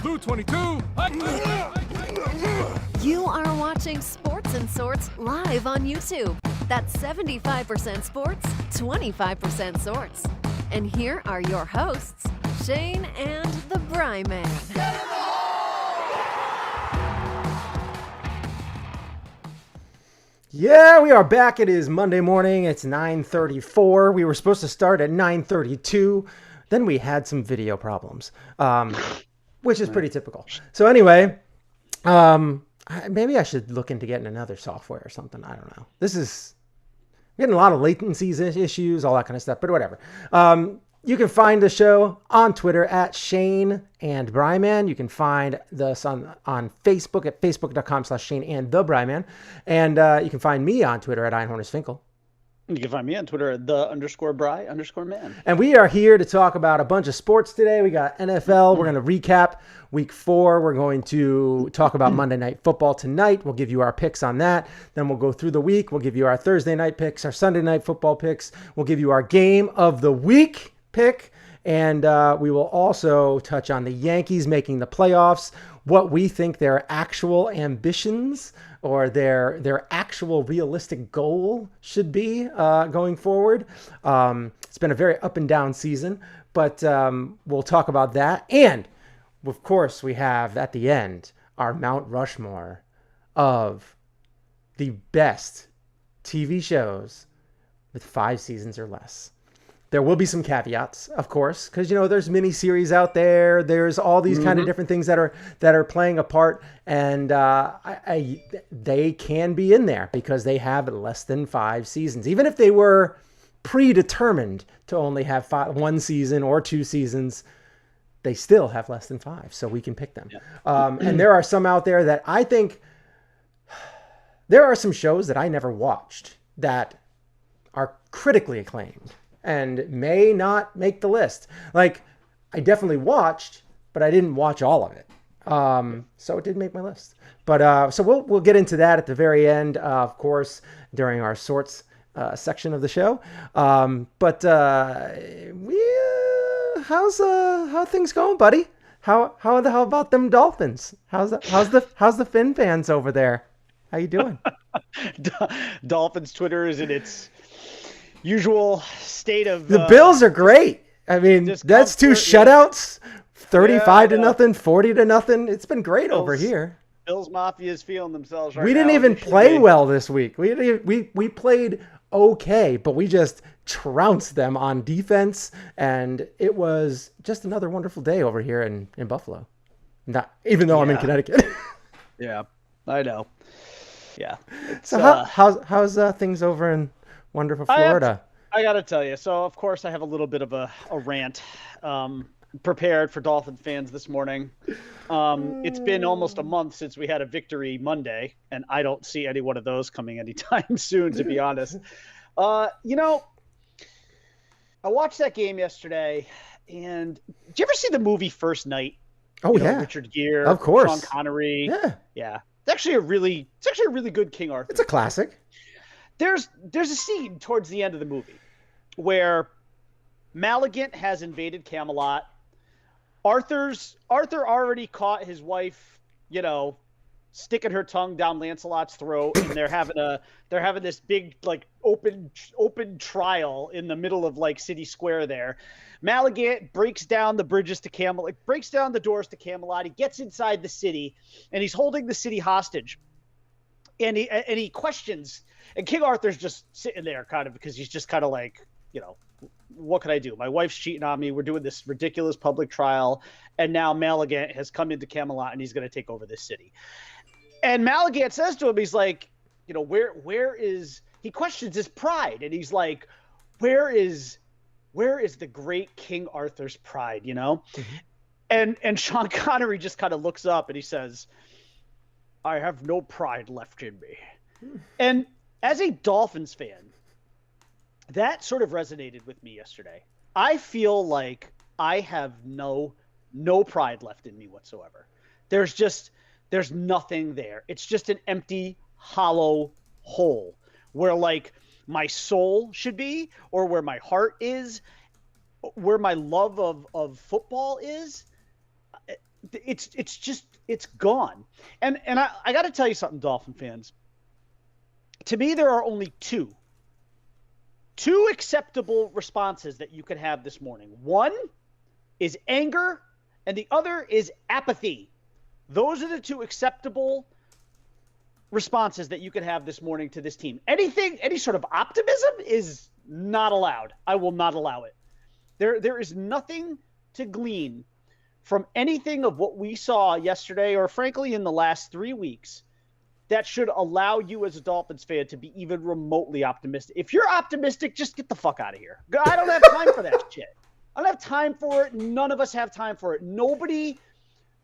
Blue 22. You are watching Sports and Sorts live on YouTube. That's 75% sports, 25% sorts. And here are your hosts, Shane and the BriMan. Yeah, we are back. It is Monday morning. It's 9:34. We were supposed to start at 9:32. Then we had some video problems, which is pretty typical. So anyway, maybe I should look into getting another software or something. I don't know. This is getting a lot of latencies issues, all that kind of stuff, but whatever. You can find the show on Twitter at Shane and BriMan. You can find us on Facebook at facebook.com/Shane and the BriMan. And you can find me on Twitter at Einhornersfinkel. You can find me on Twitter at _Bri_man. And we are here to talk about a bunch of sports today. We got NFL. We're going to recap week 4. We're going to talk about Monday Night Football tonight. We'll give you our picks on that. Then we'll go through the week. We'll give you our Thursday night picks, our Sunday night football picks. We'll give you our game of the week pick. And we will also touch on the Yankees making the playoffs, what we think their actual ambitions or their actual realistic goal should be going forward. It's been a very up and down season, but we'll talk about that. And of course, we have at the end our Mount Rushmore of the best TV shows with 5 seasons or less. There will be some caveats, of course, because, you know, there's miniseries out there. There's all these kind of different things that are playing a part, and they can be in there because they have less than 5 seasons. Even if they were predetermined to only have 1 season or 2 seasons, they still have less than 5, so we can pick them. Yeah. And there are some out there that I think there are some shows that I never watched that are critically acclaimed and may not make the list. Like, I definitely watched, but I didn't watch all of it. So it did make my list. But so we'll get into that at the very end, of course, during our sorts section of the show. How things going, buddy? How about them Dolphins? How's the Fin fans over there? How you doing? Dolphins Twitter is in its usual state of the Bills are great. I mean, that's 2 shutouts, 35 to nothing, 40 to nothing. It's been great over here. Bills Mafia is feeling themselves right now. We didn't even play well this week. We played okay, but we just trounced them on defense, and it was just another wonderful day over here in Buffalo. Even though I'm in Connecticut. Yeah, I know. Yeah. So how's things over in wonderful Florida? I got to tell you. So, of course, I have a little bit of a rant prepared for Dolphin fans this morning. It's been almost a month since we had a victory Monday, and I don't see any one of those coming anytime soon, to be honest. You know, I watched that game yesterday, and did you ever see the movie First Night? Oh, yeah. Richard Gere, of course. Sean Connery. Yeah. It's actually a really good King Arthur. It's a classic. There's a scene towards the end of the movie where Malagant has invaded Camelot. Arthur already caught his wife, sticking her tongue down Lancelot's throat, and they're having this big open trial in the middle of City Square there. Malagant breaks down the bridges to Camelot, breaks down the doors to Camelot. He gets inside the city, and he's holding the city hostage. And he questions. And King Arthur's just sitting there kind of because he's just kind of what can I do? My wife's cheating on me. We're doing this ridiculous public trial. And now Malagant has come into Camelot and he's going to take over this city. And Malagant says to him, he's like, where is, he questions his pride. And he's like, where is the great King Arthur's pride, Mm-hmm. And Sean Connery just kind of looks up and he says, I have no pride left in me. And as a Dolphins fan, that sort of resonated with me yesterday. I feel like I have no pride left in me whatsoever. There's nothing there. It's just an empty, hollow hole where my soul should be, or where my heart is, where my love of football is. it's gone. And I got to tell you something, Dolphin fans. To me, there are only two acceptable responses that you could have this morning. One is anger, and the other is apathy. Those are the two acceptable responses that you could have this morning to this team. Any sort of optimism is not allowed. I will not allow it. There is nothing to glean from anything of what we saw yesterday, or frankly in the last 3 weeks, that should allow you as a Dolphins fan to be even remotely optimistic. If you're optimistic, just get the fuck out of here. I don't have time for that shit. I don't have time for it. None of us have time for it. Nobody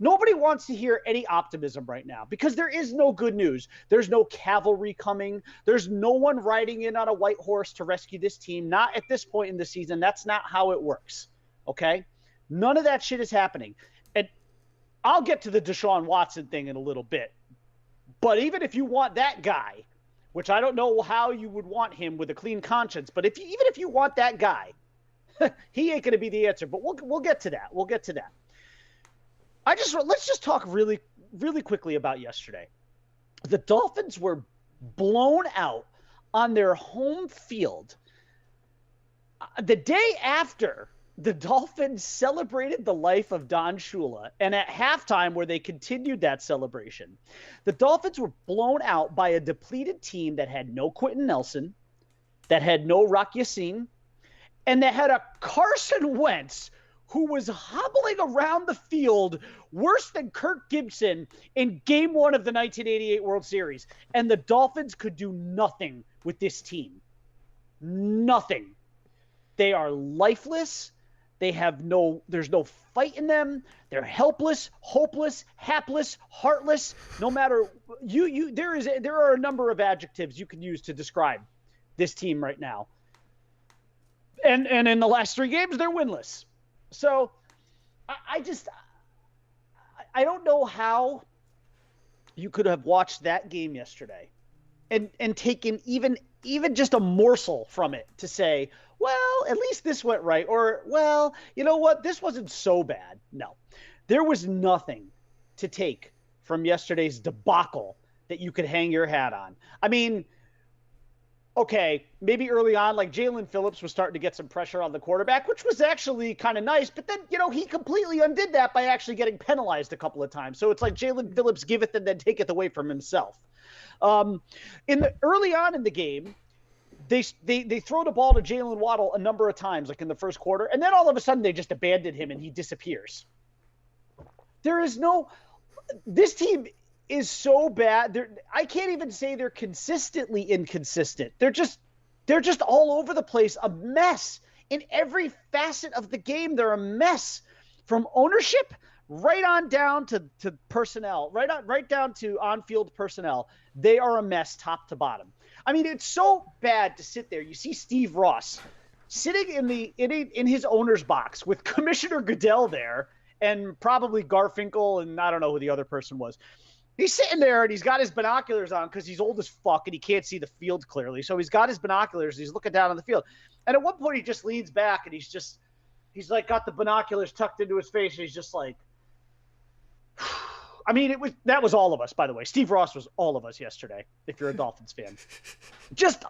wants to hear any optimism right now because there is no good news. There's no cavalry coming. There's no one riding in on a white horse to rescue this team. Not at this point in the season. That's not how it works. Okay? None of that shit is happening. And I'll get to the Deshaun Watson thing in a little bit. But even if you want that guy, which I don't know how you would want him with a clean conscience, but even if you want that guy, he ain't going to be the answer. But we'll get to that. We'll get to that. Let's just talk really, really quickly about yesterday. The Dolphins were blown out on their home field the day after the Dolphins celebrated the life of Don Shula, and at halftime where they continued that celebration, the Dolphins were blown out by a depleted team that had no Quentin Nelson, that had no Rock Yassin, and that had a Carson Wentz who was hobbling around the field worse than Kirk Gibson in Game 1 of the 1988 World Series. And the Dolphins could do nothing with this team. Nothing. They are lifeless. There's no fight in them. They're helpless, hopeless, hapless, heartless. No matter there are a number of adjectives you can use to describe this team right now. And in the last 3 games, they're winless. So I don't know how you could have watched that game yesterday and taken even just a morsel from it to say, well, at least this went right. Or, well, you know what? This wasn't so bad. No, there was nothing to take from yesterday's debacle that you could hang your hat on. I mean, okay, maybe early on, like Jalen Phillips was starting to get some pressure on the quarterback, which was actually kind of nice. But then, he completely undid that by actually getting penalized a couple of times. So it's like Jalen Phillips giveth and then taketh away from himself. Early on in the game, they throw the ball to Jalen Waddle a number of times, like in the first quarter, and then all of a sudden they just abandon him and he disappears. This team is so bad. I can't even say they're consistently inconsistent. They're just all over the place, a mess in every facet of the game. They're a mess from ownership right on down to personnel, right down to on-field personnel. They are a mess top to bottom. I mean, it's so bad to sit there. You see Steve Ross sitting in his owner's box with Commissioner Goodell there and probably Garfinkel and I don't know who the other person was. He's sitting there and he's got his binoculars on because he's old as fuck and he can't see the field clearly. So he's got his binoculars and he's looking down on the field. And at one point he just leans back and he's like got the binoculars tucked into his face and he's just like, I mean, that was all of us, by the way. Steve Ross was all of us yesterday, if you're a Dolphins fan.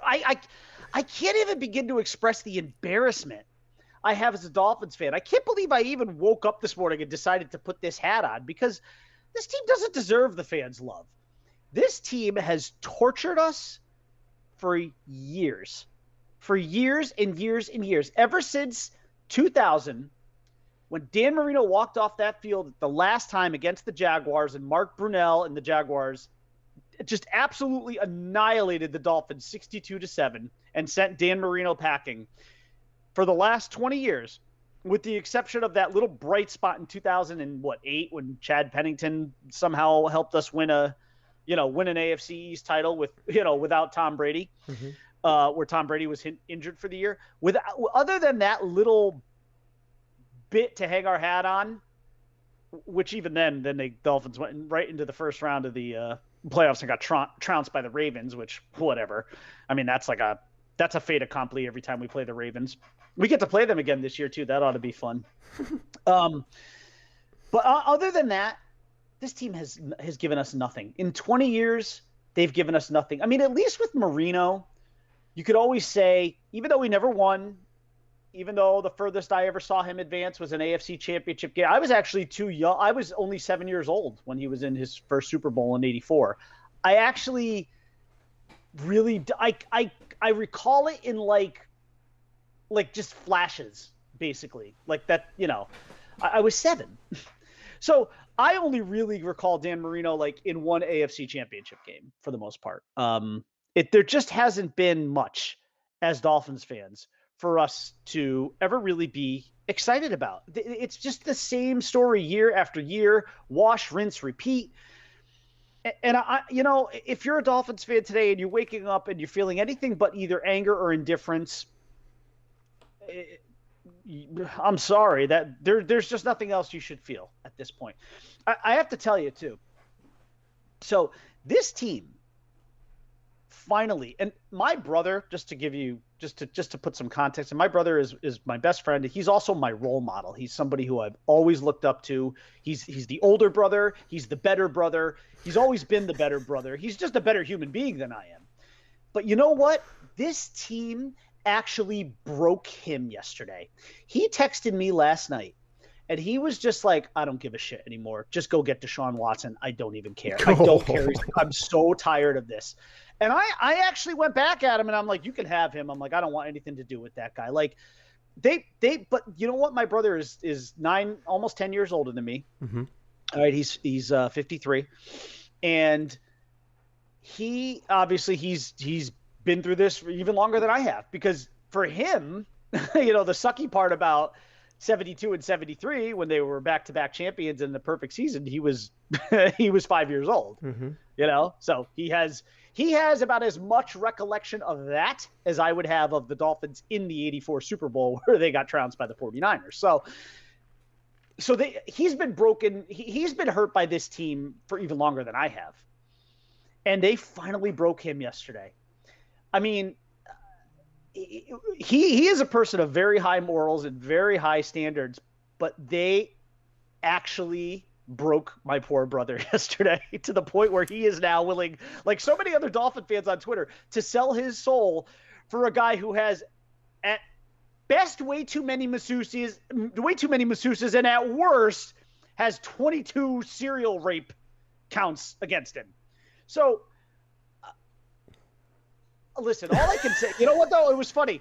I can't even begin to express the embarrassment I have as a Dolphins fan. I can't believe I even woke up this morning and decided to put this hat on because this team doesn't deserve the fans' love. This team has tortured us for years. For years and years and years. Ever since 2000, when Dan Marino walked off that field the last time against the Jaguars and Mark Brunell and the Jaguars just absolutely annihilated the Dolphins 62-7 and sent Dan Marino packing. For the last 20 years, with the exception of that little bright spot in 2008 when Chad Pennington somehow helped us win an AFC East title without Tom Brady, where Tom Brady was injured for the year. Other than that little bit to hang our hat on, which even then the Dolphins went right into the first round of the playoffs and got trounced by the Ravens, which whatever. I mean, that's a fait accompli every time we play the Ravens. We get to play them again this year too. That ought to be fun. But other than that, this team has given us nothing. In 20 years, they've given us nothing. I mean, at least with Marino, you could always say, even though he never won, even though the furthest I ever saw him advance was an AFC championship game. I was actually too young. I was only 7 years old when he was in his first Super Bowl in '84. I actually really, I recall it in like just flashes, basically. Like that, I was 7. So I only really recall Dan Marino like in one AFC championship game for the most part. There just hasn't been much as Dolphins fans for us to ever really be excited about. It's just the same story year after year, wash, rinse, repeat. And if you're a Dolphins fan today and you're waking up and you're feeling anything but either anger or indifference, I'm sorry that there's just nothing else you should feel at this point. I have to tell you too. So this team finally, and my brother, just to put some context, and my brother is my best friend. He's also my role model. He's somebody who I've always looked up to. He's the older brother. He's the better brother. He's always been the better brother. He's just a better human being than I am. But you know what? This team actually broke him yesterday. He texted me last night and he was just like, I don't give a shit anymore. Just go get Deshaun Watson. I don't even care. I don't care. I'm so tired of this. And I actually went back at him and I'm like, you can have him. I'm like, I don't want anything to do with that guy. Like but you know what? My brother is 9, almost 10 years older than me. Mm-hmm. All right. He's 53 and he obviously he's been through this for even longer than I have, because for him, the sucky part about 72 and 73 when they were back-to-back champions in the perfect season, he was 5 years old. Mm-hmm. So he has about as much recollection of that as I would have of the Dolphins in the 84 Super Bowl where they got trounced by the 49ers. So he's been broken. He's been hurt by this team for even longer than I have. And they finally broke him yesterday. I mean, he is a person of very high morals and very high standards, but they actually broke my poor brother yesterday to the point where he is now willing, like so many other Dolphin fans on Twitter, to sell his soul for a guy who has at best way too many masseuses, and at worst has 22 serial rape counts against him. So listen, all I can say, you know what though? It was funny.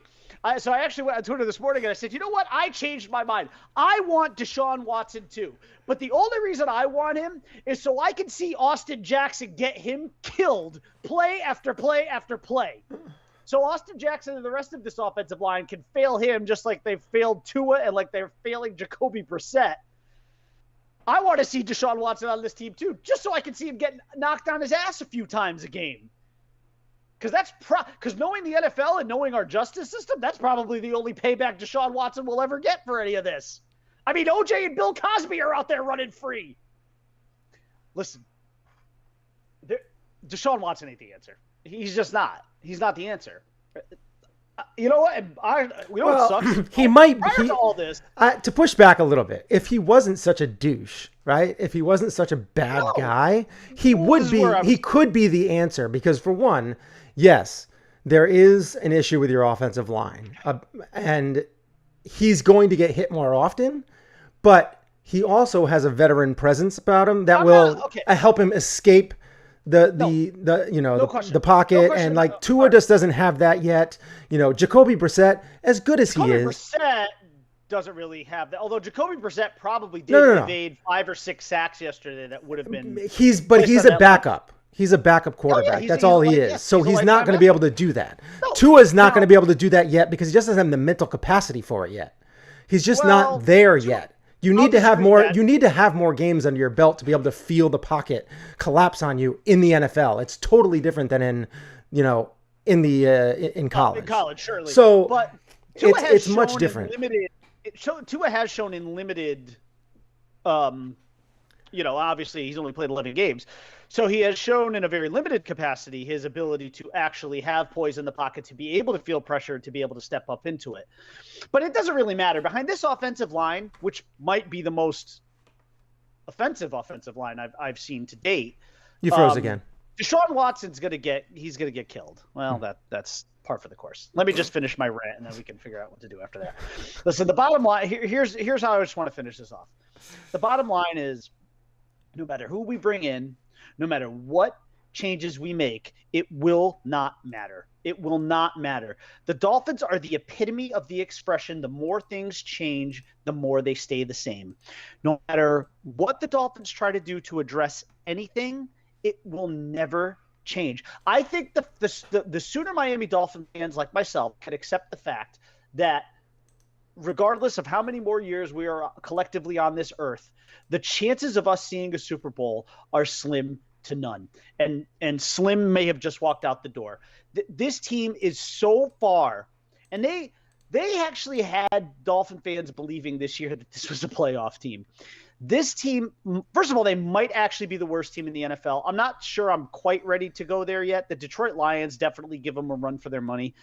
So I actually went on Twitter this morning and I said, you know what? I changed my mind. I want Deshaun Watson too. But the only reason I want him is so I can see Austin Jackson get him killed play after play after play. So Austin Jackson and the rest of this offensive line can fail him just like they've failed Tua and like they're failing Jacoby Brissett. I want to see Deshaun Watson on this team too, just so I can see him get knocked on his ass a few times a game. Because knowing the NFL and knowing our justice system, that's probably the only payback Deshaun Watson will ever get for any of this. I mean, OJ and Bill Cosby are out there running free. Listen, Deshaun Watson ain't the answer. He's just not. He's not the answer. You know what? What sucks? He might be. All this. To push back a little bit, if he wasn't such a douche, right? If he wasn't such a bad guy, he could be the answer. Because for one, yes, there is an issue with your offensive line, and he's going to get hit more often, but he also has a veteran presence about him that will help him escape the pocket, and like Tua just doesn't have that yet. Jacoby Brissett, as good as he is, Brissett doesn't really have that. Although Jacoby Brissett probably did evade 5 or 6 sacks yesterday, that would have been. He's a backup. He's a backup quarterback. That's all he is. So he's not going to be able to do that. Tua's not going to be able to do that yet because he just doesn't have the mental capacity for it yet. He's just not there yet. You need to have more. You need to have more games under your belt to be able to feel the pocket collapse on you in the NFL. It's totally different than in college. In college, surely. So, but it's much different. Tua has shown in limited. Obviously he's only played 11 games, so he has shown in a very limited capacity his ability to actually have poise in the pocket, to be able to feel pressure, to be able to step up into it. But it doesn't really matter. Behind this offensive line, which might be the most offensive line I've seen to date. You froze again. Deshaun Watson's gonna get killed. Well, that's par for the course. Let me just finish my rant, and then we can figure out what to do after that. Listen, the bottom line here's how I just want to finish this off. The bottom line is, no matter who we bring in, no matter what changes we make, it will not matter. It will not matter. The Dolphins are the epitome of the expression, the more things change, the more they stay the same. No matter what the Dolphins try to do to address anything, it will never change. I think the sooner Miami Dolphin fans like myself can accept the fact that regardless of how many more years we are collectively on this earth, the chances of us seeing a Super Bowl are slim to none. And Slim may have just walked out the door. This team is so far, and they actually had Dolphin fans believing this year that this was a playoff team. This team, first of all, they might actually be the worst team in the NFL. I'm not sure I'm quite ready to go there yet. The Detroit Lions definitely give them a run for their money.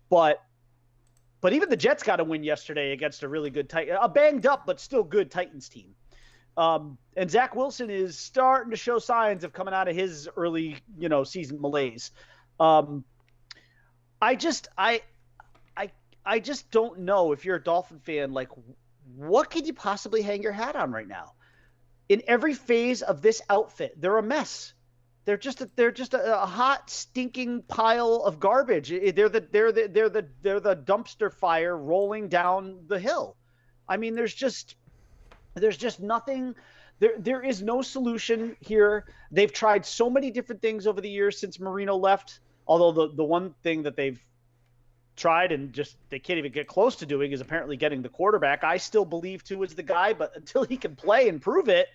But even the Jets got a win yesterday against a really good a banged up but still good Titans team. And Zach Wilson is starting to show signs of coming out of his early, season malaise. I just don't know, if you're a Dolphin fan, like, what could you possibly hang your hat on right now? In every phase of this outfit, they're a mess. They're just a hot, stinking pile of garbage. They're the dumpster fire rolling down the hill. I mean, there's just nothing. There is no solution here. They've tried so many different things over the years since Marino left. Although the one thing that they've tried and just they can't even get close to doing is apparently getting the quarterback. I still believe Tua is the guy, but until he can play and prove it,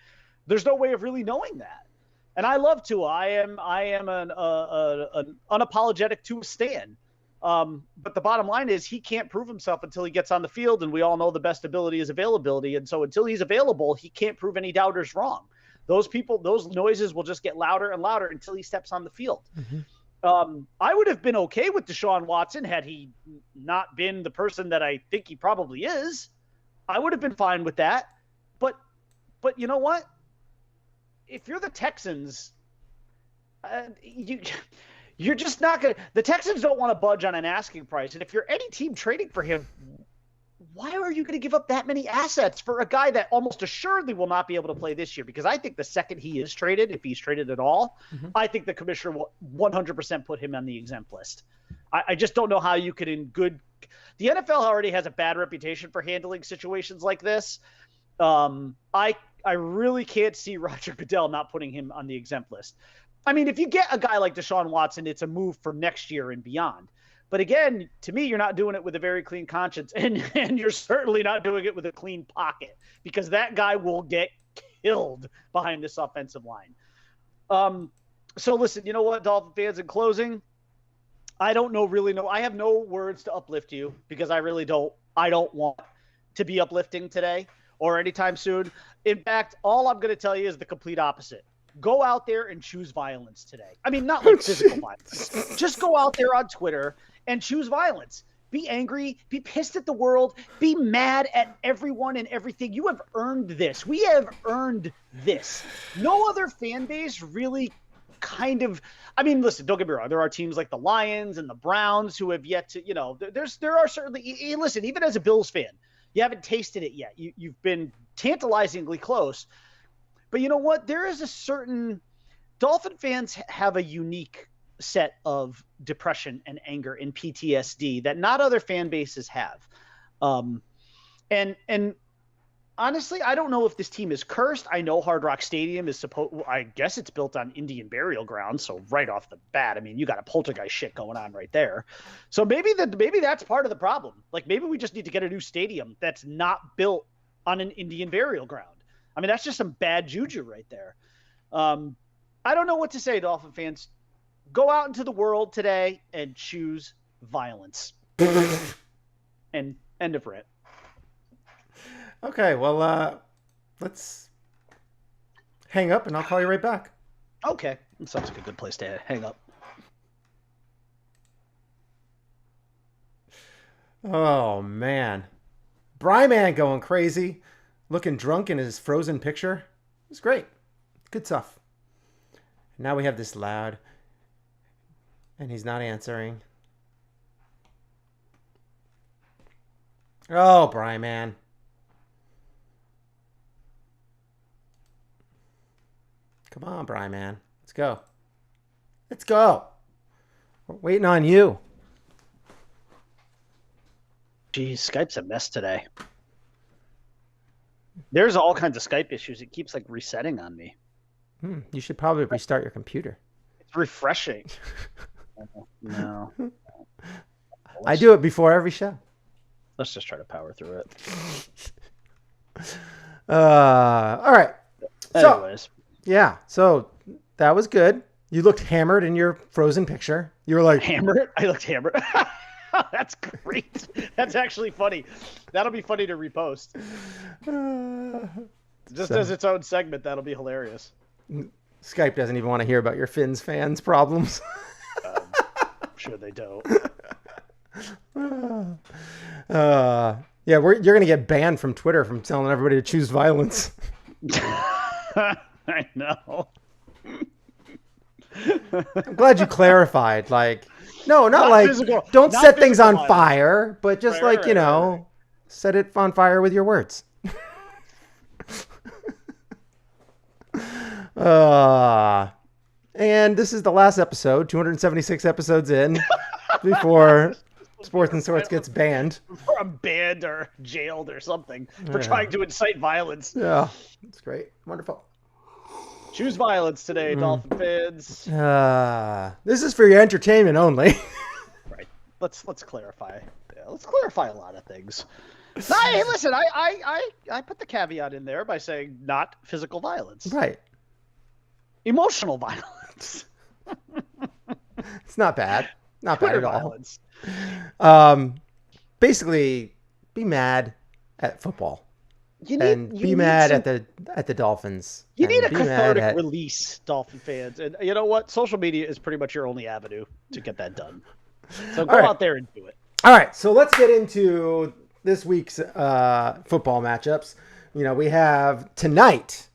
there's no way of really knowing that. And I love Tua. I am an unapologetic Tua stan. But the bottom line is he can't prove himself until he gets on the field, and we all know the best ability is availability. And so until he's available, he can't prove any doubters wrong. Those noises will just get louder and louder until he steps on the field. Mm-hmm. I would have been okay with Deshaun Watson had he not been the person that I think he probably is. I would have been fine with that. But you know what? If you're the Texans, you're just not going to – the Texans don't want to budge on an asking price. And if you're any team trading for him, why are you going to give up that many assets for a guy that almost assuredly will not be able to play this year? Because I think the second he is traded, if he's traded at all, I think the commissioner will 100% put him on the exempt list. I just don't know how you could – the NFL already has a bad reputation for handling situations like this. I really can't see Roger Goodell not putting him on the exempt list. I mean, if you get a guy like Deshaun Watson, it's a move for next year and beyond. But again, to me, you're not doing it with a very clean conscience, and you're certainly not doing it with a clean pocket, because that guy will get killed behind this offensive line. So listen, you know what, Dolphin fans, in closing, I don't know. I have no words to uplift you, because I don't want to be uplifting today or anytime soon. In fact, all I'm going to tell you is the complete opposite. Go out there and choose violence today. I mean, not like physical violence. Just go out there on Twitter and choose violence. Be angry. Be pissed at the world. Be mad at everyone and everything. You have earned this. We have earned this. No other fan base really kind of – I mean, listen, don't get me wrong. There are teams like the Lions and the Browns who have yet to – there are certainly – listen, even as a Bills fan, you haven't tasted it yet. You've been tantalizingly close. But you know what? There is a certain – Dolphin fans have a unique set of depression and anger and PTSD that not other fan bases have. And honestly, I don't know if this team is cursed. I know Hard Rock Stadium is I guess it's built on Indian burial ground. So right off the bat, I mean, you got a poltergeist shit going on right there. So maybe that's part of the problem. Like, maybe we just need to get a new stadium that's not built on an Indian burial ground. I mean, that's just some bad juju right there. I don't know what to say, Dolphin fans. Go out into the world today and choose violence. And end of rant. Okay, well, let's hang up and I'll call you right back. Okay. That sounds like a good place to hang up. Oh, man. BriMan going crazy. Looking drunk in his Frozen picture. was great. Good stuff. Now we have this loud, and he's not answering. Oh, BriMan. Come on, BriMan. Let's go. Let's go. We're waiting on you. Geez, Skype's a mess today. There's all kinds of Skype issues. It keeps like resetting on me. You should probably restart your computer. It's refreshing. No. I do it before every show. Let's just try to power through it. All right. Anyways. So that was good. You looked hammered in your Frozen picture. You were like... Hammered? I looked hammered. That's great. That's actually funny. That'll be funny to repost. Just as its own segment, that'll be hilarious. Skype doesn't even want to hear about your Finns fans' problems. I'm sure they don't. You're going to get banned from Twitter from telling everybody to choose violence. I know. I'm glad you clarified. Like, no, not like, physical, don't not set things on violence. fire, but just right. Set it on fire with your words. And this is the last episode, 276 episodes in, before Sports and Sorts gets banned. Before I'm banned or jailed or something for trying to incite violence. Yeah, that's great. Wonderful. Choose violence today, Dolphin fans. This is for your entertainment only. Right. Let's clarify. Yeah, let's clarify a lot of things. Hey, listen, I put the caveat in there by saying not physical violence. Right. Emotional violence. It's not bad. Not Twitter bad at violence. all. Basically, be mad at football. Be mad at the Dolphins. You need a cathartic release, Dolphin fans. And you know what? Social media is pretty much your only avenue to get that done. So go out there and do it. All right. So let's get into this week's football matchups. We have tonight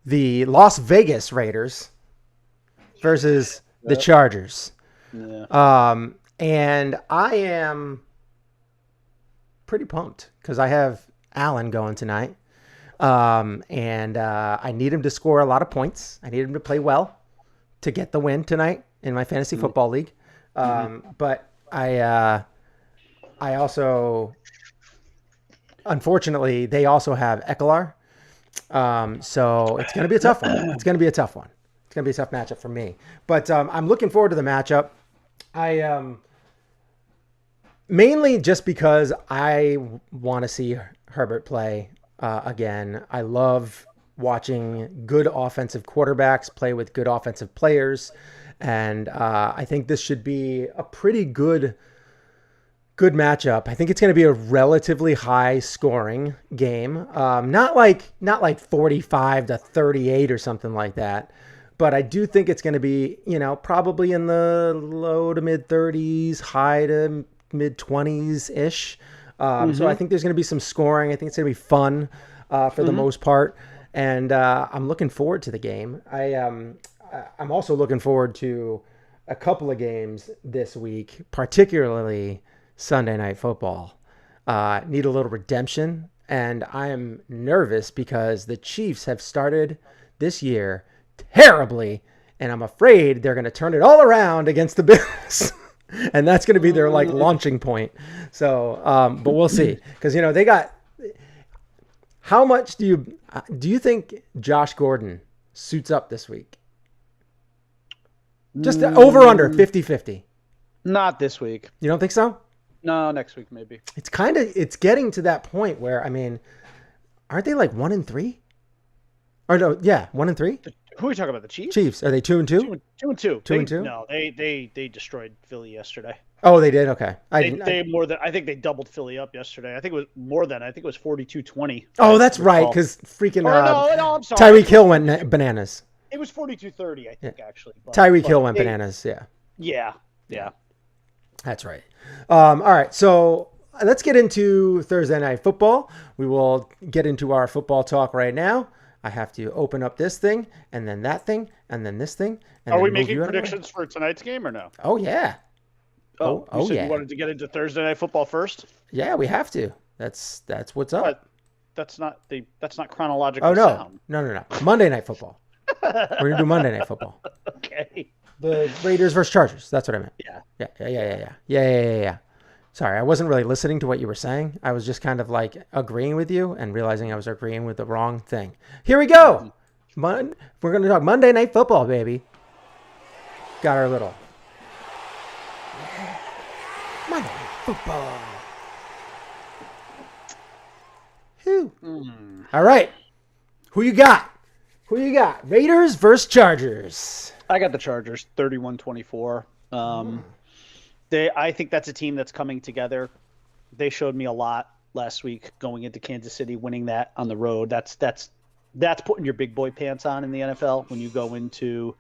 the Vegas Raiders versus the Chargers. Yeah. And I am pretty pumped because I have Allen going tonight. And I need him to score a lot of points. I need him to play well to get the win tonight in my fantasy football league. But I also, unfortunately, they also have Ekeler. So it's going to be a tough one. It's going to be a tough matchup for me. But I'm looking forward to the matchup. Mainly just because I want to see Herbert play again. I love watching good offensive quarterbacks play with good offensive players. And I think this should be a pretty good matchup. I think it's going to be a relatively high scoring game. Not like 45-38 or something like that. But I do think it's going to be, probably in the low to mid 30s, high to mid 20s ish. So I think there's going to be some scoring. I think it's going to be fun for the most part. And I'm looking forward to the game. I'm also looking forward to a couple of games this week, particularly Sunday Night Football. Need a little redemption. And I am nervous because the Chiefs have started this year terribly. And I'm afraid they're going to turn it all around against the Bills. And that's going to be their launching point. So, but we'll see. Because, they got, how much do you think Josh Gordon suits up this week? Just over under 50-50. Not this week. You don't think so? No, next week maybe. It's getting to that point where, aren't they like 1-3? Or no, yeah, 1-3? Who are we talking about? The Chiefs? Chiefs. Are they 2-2? 2-2. 2-2? No, they destroyed Philly yesterday. Oh, they did? Okay. I think they doubled Philly up yesterday. I think it was more than. I think it was 42-20. Oh, that's right, because freaking I'm sorry. Tyreek Hill went bananas. It was 42-30, I think, actually. Tyreek Hill went bananas, yeah. Yeah. That's right. All right, so let's get into Thursday Night Football. We will get into our football talk right now. I have to open up this thing and then that thing and then this thing. And Are then we move making you out of the way. predictions for tonight's game or no? Oh, yeah. You said yeah. you wanted to get into Thursday Night Football first? Yeah, we have to. That's what's up. But that's not chronologically Oh, no. sound. No. Monday Night Football. We're going to do Monday Night Football. Okay. The Raiders versus Chargers. That's what I meant. Yeah. Yeah. Sorry, I wasn't really listening to what you were saying. I was just kind of like agreeing with you and realizing I was agreeing with the wrong thing. Here we go. We're going to talk Monday Night Football, baby. Got our little Monday Night Football. Whew. All right. Who you got? Raiders versus Chargers. I got the Chargers, 31-24. I think that's a team that's coming together. They showed me a lot last week going into Kansas City, winning that on the road. That's putting your big boy pants on in the NFL when you go into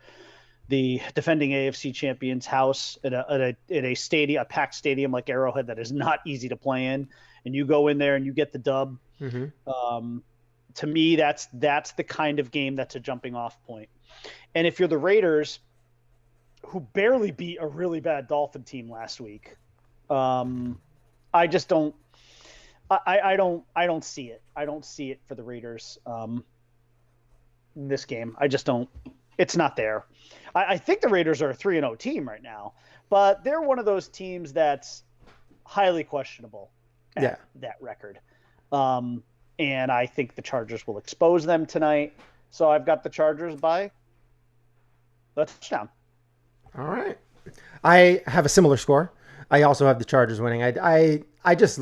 the defending AFC champions' house in a stadium, a packed stadium like Arrowhead that is not easy to play in, and you go in there and you get the dub. To me, that's the kind of game that's a jumping off point. And if you're the Raiders, who barely beat a really bad Dolphin team last week, I just don't. I don't see it. I don't see it for the Raiders in this game. I just don't. It's not there. I think the Raiders are a 3-0 team right now, but they're one of those teams that's highly questionable at that record. And I think the Chargers will expose them tonight. So I've got the Chargers by a touchdown. All right. I have a similar score. I also have the Chargers winning. I just,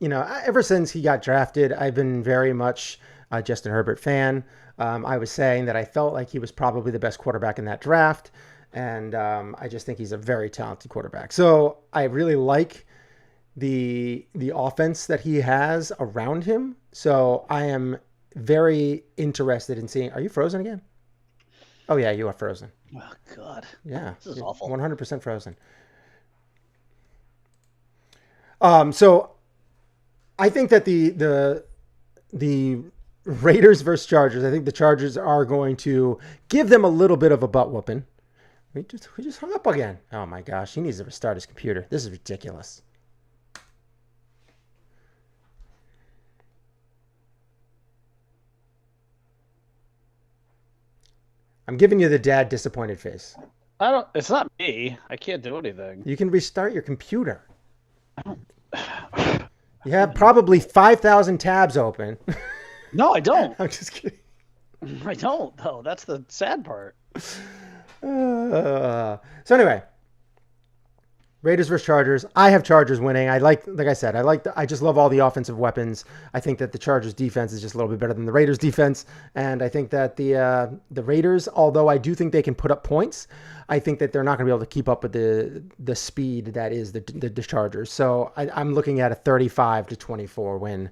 ever since he got drafted, I've been very much a Justin Herbert fan. I was saying that I felt like he was probably the best quarterback in that draft. And I just think he's a very talented quarterback. So I really like the offense that he has around him. So I am very interested in seeing. Are you frozen again? Oh yeah, you are frozen. Oh God. Yeah, this is awful. 100% frozen. So I think that the Raiders versus Chargers. I think the Chargers are going to give them a little bit of a butt whooping. We just hung up again. Oh my gosh, he needs to restart his computer. This is ridiculous. I'm giving you the dad disappointed face. It's not me. I can't do anything. You can restart your computer. You have probably 5,000 tabs open. No, I don't. I'm just kidding. I don't, though. That's the sad part. So anyway, Raiders versus Chargers. I have Chargers winning. Like I said, I just love all the offensive weapons. I think that the Chargers defense is just a little bit better than the Raiders defense. And I think that the Raiders, although I do think they can put up points, I think that they're not going to be able to keep up with the speed that is the Chargers. So I'm looking at a 35-24 win,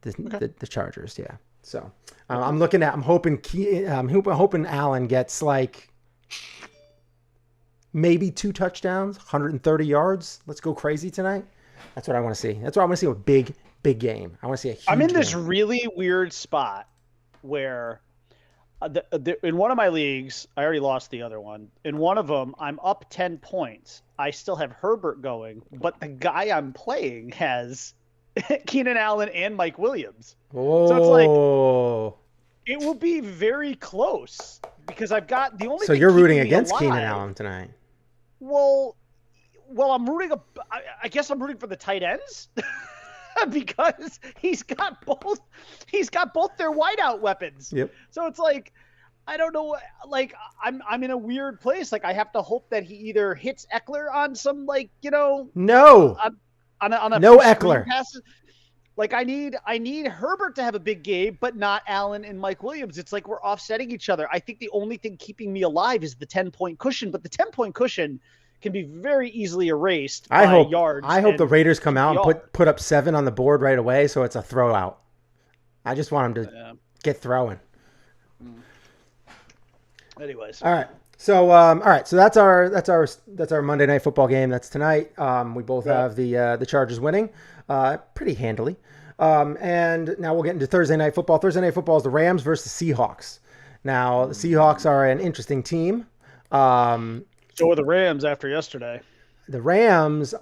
the Chargers. Yeah. So I'm hoping Allen gets like maybe 2 touchdowns, 130 yards. Let's go crazy tonight. That's what I want to see. That's what I want to see, a big game. I want to see a huge I'm in this game. really weird spot where in one of my leagues, I already lost the other one. In one of them, I'm up 10 points. I still have Herbert going, but the guy I'm playing has Keenan Allen and Mike Williams. Oh. So it's like it will be very close because I've got the only. So you're rooting against Keenan Allen tonight. Well, I'm rooting. I guess I'm rooting for the tight ends because he's got both their wideout weapons. Yep. So it's like, I don't know. Like I'm in a weird place. Like I have to hope that he either hits Eckler on some no on a no Eckler passes. Like I need Herbert to have a big game, but not Allen and Mike Williams. It's like we're offsetting each other. I think the only thing keeping me alive is the 10-point cushion, but the 10-point cushion can be very easily erased by yards. I hope the Raiders come out and put up 7 on the board right away, so it's a throw out. I just want them to get throwing. Anyways, all right. So So that's our Monday Night Football game. That's tonight. We both have the Chargers winning, pretty handily. And now we'll get into Thursday Night Football. Thursday Night Football is the Rams versus Seahawks. Now, the Seahawks are an interesting team. So are the Rams after yesterday. The Rams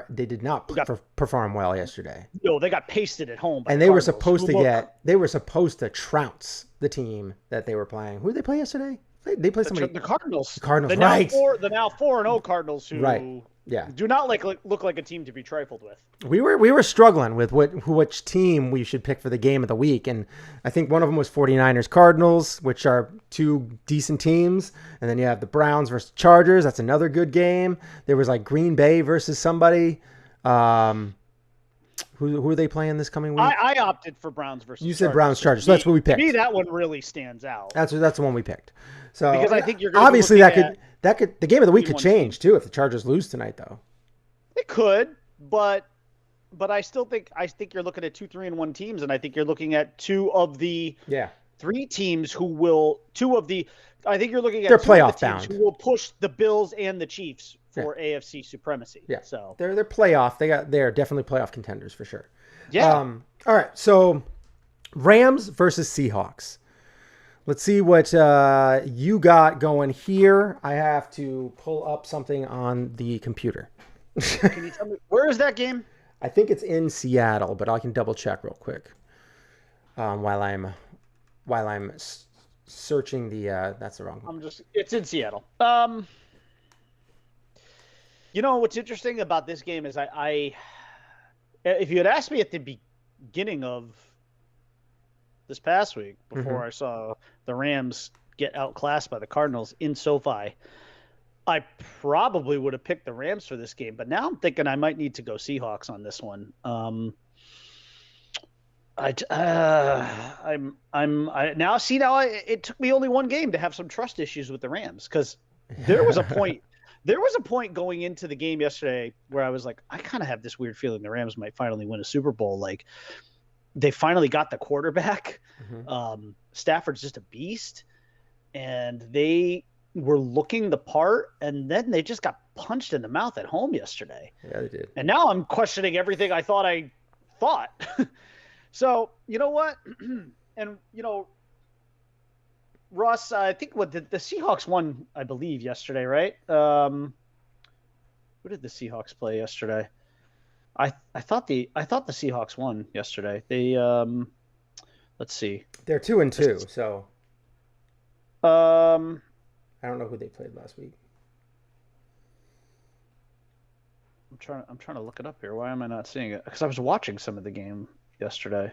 they did not perform well yesterday. No, they got pasted at home. And they were supposed to trounce the team that they were playing. Who did they play yesterday? They played somebody. The Cardinals. The Cardinals, the right. The now 4-0 Cardinals who do not look like a team to be trifled with. We were struggling with which team we should pick for the game of the week. And I think one of them was 49ers Cardinals, which are two decent teams. And then you have the Browns versus Chargers. That's another good game. There was like Green Bay versus somebody. Who are they playing this coming week? I opted for Browns versus You said Chargers. Browns Chargers. So that's what we picked. To me, that one really stands out. That's the one we picked. So because I think you're obviously the game of the week could change too if the Chargers lose tonight, though. It could, but I still think you're looking at 2 3-1 teams, and I think you're looking at two of the 3 teams who will I think you're looking at they're two playoff of the teams bound who will push the Bills and the Chiefs for AFC supremacy. Yeah, so they're playoff. They're definitely playoff contenders for sure. Yeah. All right, so Rams versus Seahawks. Let's see what you got going here. I have to pull up something on the computer. Can you tell me where is that game? I think it's in Seattle, but I can double check real quick while I'm searching the. That's the wrong one. It's in Seattle. You know what's interesting about this game is if you had asked me at the beginning of this past week, before I saw the Rams get outclassed by the Cardinals in SoFi, I probably would have picked the Rams for this game. But now I'm thinking I might need to go Seahawks on this one. It took me only one game to have some trust issues with the Rams, because there was a point. There was a point going into the game yesterday where I was like, I kind of have this weird feeling the Rams might finally win a Super Bowl. Like, they finally got the quarterback. Stafford's just a beast, and they were looking the part, and then they just got punched in the mouth at home yesterday. Yeah, they did. And now I'm questioning everything I thought. So, you know what? And, Russ, I think the Seahawks won, I believe, yesterday, right? Who did the Seahawks play yesterday? I thought the Seahawks won yesterday. They let's see. They're 2-2, so I don't know who they played last week. I'm trying to look it up here. Why am I not seeing it? Because I was watching some of the game yesterday.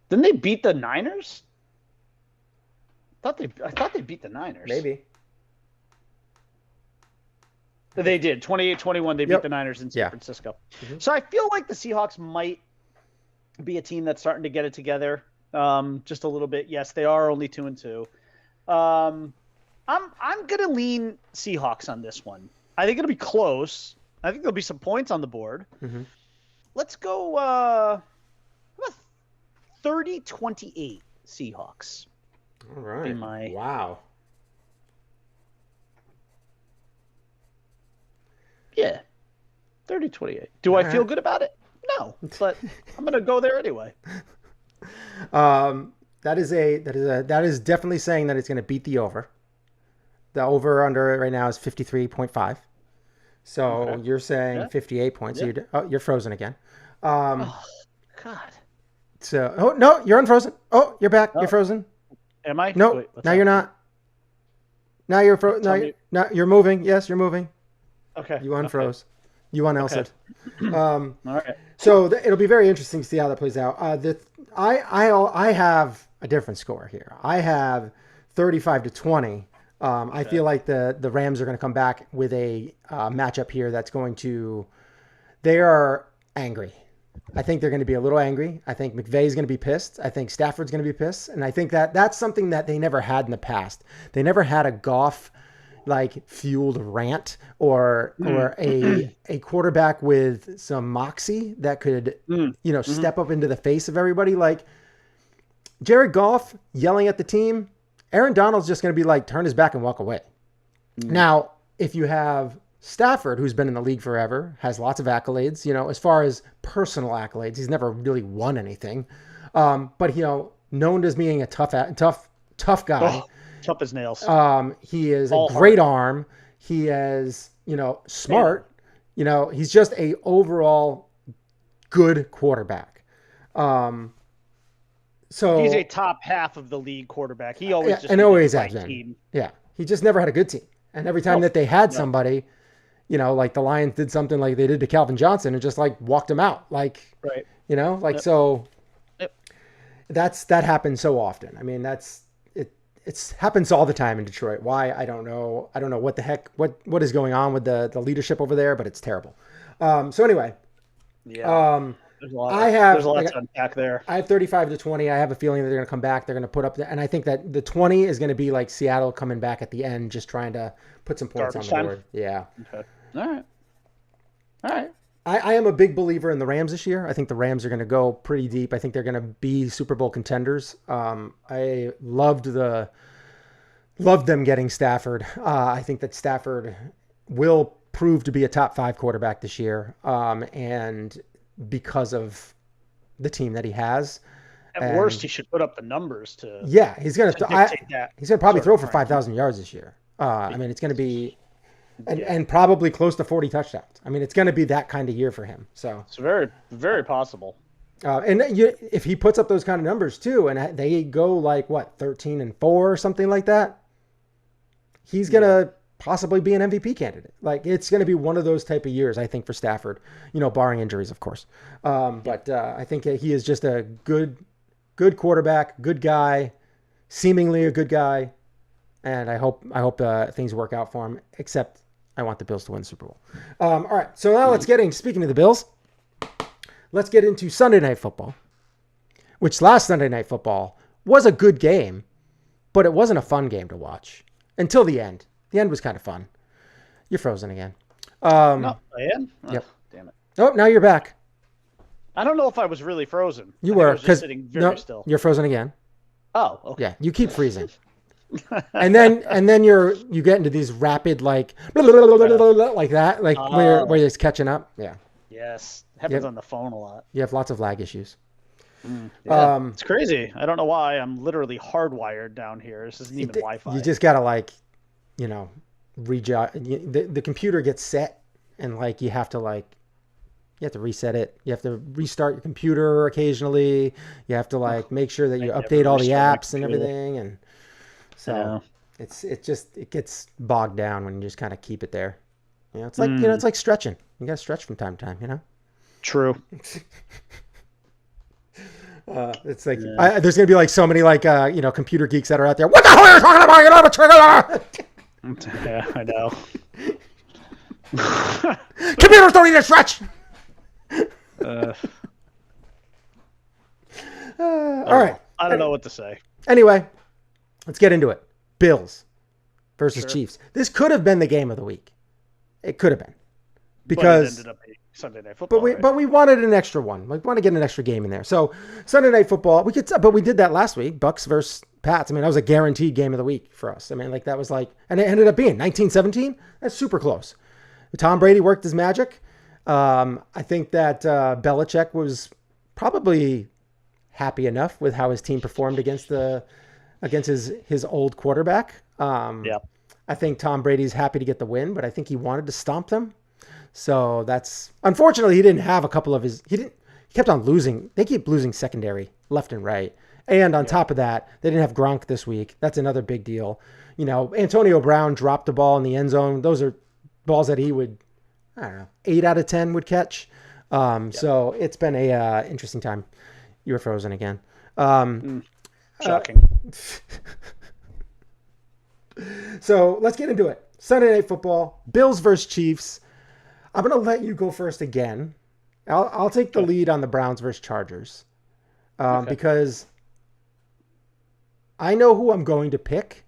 Didn't they beat the Niners? I thought they beat the Niners. Maybe. They did. 28-21, they beat the Niners in San Francisco. So I feel like the Seahawks might be a team that's starting to get it together just a little bit. Yes, they are only 2-2. I'm going to lean Seahawks on this one. I think it'll be close. I think there'll be some points on the board. Let's go 30-28 Seahawks. All right. Wow. Yeah. 30-28. Do I feel good about it? No, but I'm going to go there anyway. That is definitely saying that it's going to beat the over. The over under right now is 53.5. So you're saying 58 points. Yeah. So you're frozen again. Oh, God. So no, you're unfrozen. Oh, you're back. You're frozen. Am I? No, Wait, now you're not. Now you're frozen. Now you're moving. Yes, you're moving. Okay. You unfroze. Okay. You un-Elsed. All right. So it'll be very interesting to see how that plays out. I have a different score here. I have 35-20. I feel like the Rams are going to come back with a matchup here that's going to. They are angry. I think they're going to be a little angry. I think McVay's going to be pissed. I think Stafford's going to be pissed. And I think that's something that they never had in the past. They never had a Goff fueled rant or a quarterback with some moxie that could, step up into the face of everybody. Like Jared Goff yelling at the team, Aaron Donald's just going to be turn his back and walk away. Now, if you have Stafford, who's been in the league forever, has lots of accolades. As far as personal accolades, he's never really won anything. But known as being a tough guy. Oh, tough as nails. He is a great arm. He is, smart. He's just a overall good quarterback. So he's a top half of the league quarterback. He always has been. Yeah, he just never had a good team. And every time that they had somebody, like the Lions did something like they did to Calvin Johnson and just like walked him out. Like, right. So that happens so often. I mean, it happens all the time in Detroit. Why? I don't know. I don't know what the heck, what is going on with the leadership over there, but it's terrible. So anyway, there's a lot to unpack there. I have 35-20. I have a feeling that they're going to come back. They're going to put up and I think that the 20 is going to be like Seattle coming back at the end, just trying to put some points on the board. Yeah. Okay. All right. I am a big believer in the Rams this year. I think the Rams are going to go pretty deep. I think they're going to be Super Bowl contenders. I loved them getting Stafford. I think that Stafford will prove to be a top 5 quarterback this year. And because of the team that he has. At worst, he should put up the numbers to. Yeah, he's going to probably throw for 5,000 yards this year. I mean, it's going to be, and probably close to 40 touchdowns. I mean, it's going to be that kind of year for him. So it's very, very possible. And if he puts up those kind of numbers too, and they go like 13-4 or something like that, he's going to possibly be an MVP candidate. Like it's going to be one of those type of years, I think, for Stafford, barring injuries, of course. But I think he is just a good quarterback, good guy, seemingly a good guy. And I hope things work out for him, except I want the Bills to win the Super Bowl. All right. So now speaking of the Bills, let's get into Sunday Night Football, which last Sunday Night Football was a good game, but it wasn't a fun game to watch until the end. The end was kind of fun. You're frozen again. No, I am? Yep. Damn it. Oh, now you're back. I don't know if I was really frozen. You were, because sitting very still. You're frozen again. Oh, okay. Yeah, you keep freezing. and then you get into these rapid like that, where it's catching up. Yeah. Yes. It happens on the phone a lot. You have lots of lag issues. It's crazy. I don't know why. I'm literally hardwired down here. This isn't even Wi-Fi. You just gotta the computer gets set and you have to reset it. You have to restart your computer occasionally. You have to make sure that you update all the apps and everything. And so it gets bogged down when you just kind of keep it there. It's like, it's like stretching. You got to stretch from time to time, True. It's like, there's going to be so many computer geeks that are out there. What the hell are you talking about? You don't have a trigger. Yeah, I know. Computers don't need to stretch. All right. I don't know what to say. Anyway, let's get into it. Bills versus Chiefs. This could have been the game of the week. It could have been. Because it ended up being Sunday Night Football. But we wanted an extra one. We want to get an extra game in there. So Sunday Night Football, but we did that last week. Bucks versus Pats. I mean, that was a guaranteed game of the week for us. I mean, that was and it ended up being 19-17. That's super close. Tom Brady worked his magic. I think that Belichick was probably happy enough with how his team performed against his old quarterback. I think Tom Brady's happy to get the win, but I think he wanted to stomp them. So unfortunately he didn't have a couple of he kept on losing. They keep losing secondary left and right. And on top of that, they didn't have Gronk this week. That's another big deal. Antonio Brown dropped the ball in the end zone. Those are balls that he would, 8 out of 10 would catch. So it's been a interesting time. You were frozen again. Shocking. So let's get into it. Sunday Night Football, Bills versus Chiefs. I'm going to let you go first again. I'll take the lead on the Browns versus Chargers because I know who I'm going to pick.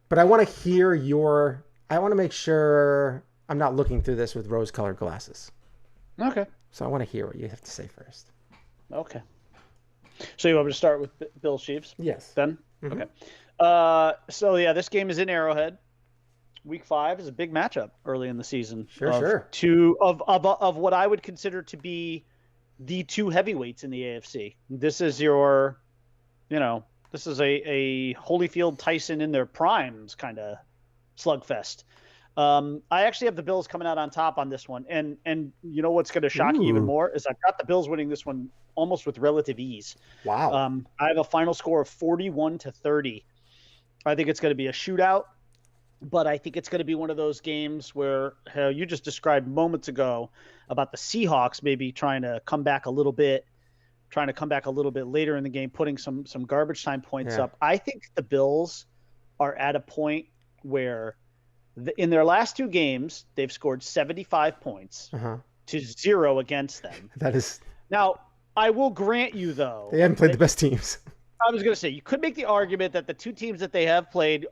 But I want to hear I want to make sure I'm not looking through this with rose-colored glasses. Okay. So I want to hear what you have to say first. Okay. So you want me to start with Bills Chiefs? Yes. Then? Mm-hmm. Okay. So yeah, this game is in Arrowhead. Week 5 is a big matchup early in the season. Sure. Two of what I would consider to be the two heavyweights in the AFC. This is your, this is a Holyfield Tyson in their primes kind of slugfest. I actually have the Bills coming out on top on this one, and you know what's going to shock you even more is I've got the Bills winning this one almost with relative ease. Wow. I have a final score of 41-30. I think it's going to be a shootout. But I think it's going to be one of those games where you just described moments ago about the Seahawks maybe trying to come back a little bit later in the game, putting some garbage time points up. I think the Bills are at a point where in their last 2 games, they've scored 75 points to 0 against them. That is. Now, I will grant you, though. They haven't played the best teams. I was going to say, you could make the argument that the 2 teams that they have played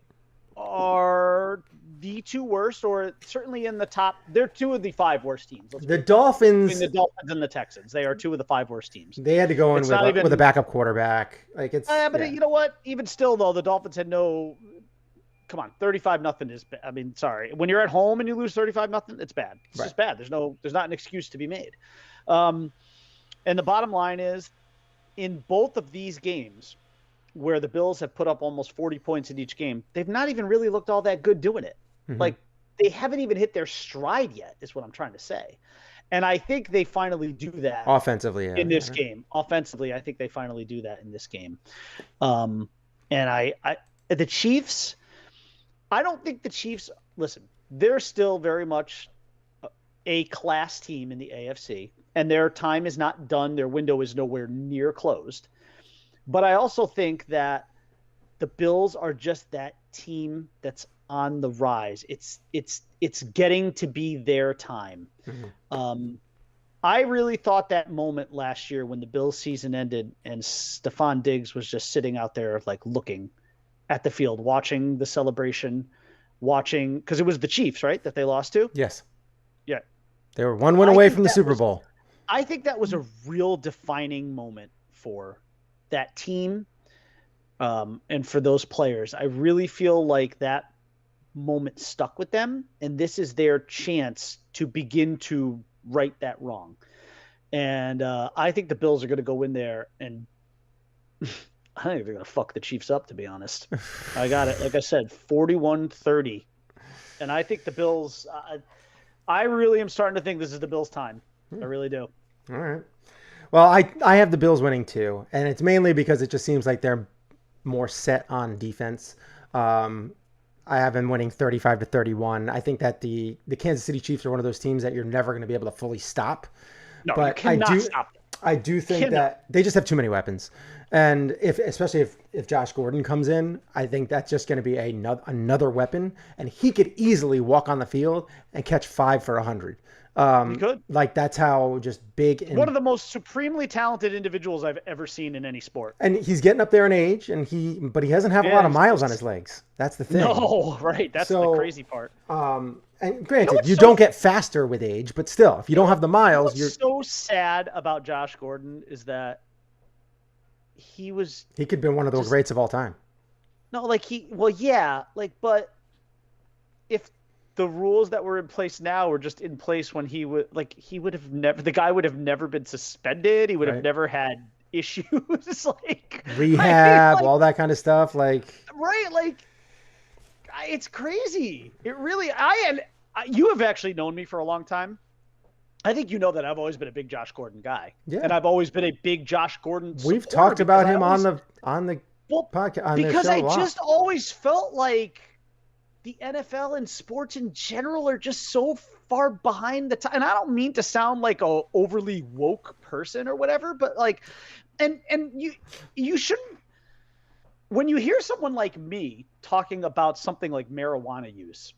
are the 2 worst, or certainly in the top. They're 2 of the 5 worst teams. The Dolphins, between the Dolphins and the Texans, they are 2 of the 5 worst teams. They had to go in with a backup quarterback. Like it's. But you know what? Even still, though, the Dolphins had no. Come on, 35-0 is. I mean, sorry. When you're at home and you lose 35-0, it's bad. It's just bad. There's not an excuse to be made. And the bottom line is, in both of these games, where the Bills have put up almost 40 points in each game, they've not even really looked all that good doing it. Mm-hmm. Like, they haven't even hit their stride yet, is what I'm trying to say. And I think they finally do that offensively in this game. Offensively, I think they finally do that in this game. And the Chiefs, I don't think the Chiefs, listen, they're still very much a class team in the AFC, and their time is not done. Their window is nowhere near closed. But I also think that the Bills are just that team that's on the rise. It's getting to be their time. Mm-hmm. I really thought that moment last year when the Bills season ended and Stephon Diggs was just sitting out there like looking at the field, watching the celebration, because it was the Chiefs, right, that they lost to? Yes. Yeah. They were 1 win away from the Super Bowl. I think that was a real defining moment for that team and for those players. I really feel like that moment stuck with them, and this is their chance to begin to right that wrong. And I think the Bills are going to go in there and I think they're going to fuck the Chiefs up, to be honest. I got it. Like I said, 41-30. And I think the Bills, I really am starting to think this is the Bills' time. I really do. All right. Well, I have the Bills winning too, and it's mainly because it just seems like they're more set on defense. I have them winning 35-31. I think that the Kansas City Chiefs are one of those teams that you're never going to be able to fully stop. No, but you cannot stop them. I do think that they just have too many weapons. And especially if Josh Gordon comes in, I think that's just going to be another weapon, and he could easily walk on the field and catch 5 for 100. He could. Like, that's how just big. And one of the most supremely talented individuals I've ever seen in any sport. And he's getting up there in age, but he doesn't have a lot of miles on his legs. That's the thing. No, right. That's the crazy part. And granted, you don't get faster with age, but still, if you don't have the miles, what's so sad about Josh Gordon is that he could have been one of those greats of all time. No, but if the rules that were in place now were just in place when the guy would have never been suspended. He would have never had issues like rehab, all that kind of stuff. It's crazy. It really, you have actually known me for a long time. I think you know that I've always been a big Josh Gordon guy. Yeah. And I've always been a big Josh Gordon supporter. We've talked about him on the podcast. Because I just always felt like the NFL and sports in general are just so far behind the time. And I don't mean to sound like a overly woke person or whatever, but and you shouldn't, when you hear someone like me talking about something like marijuana use,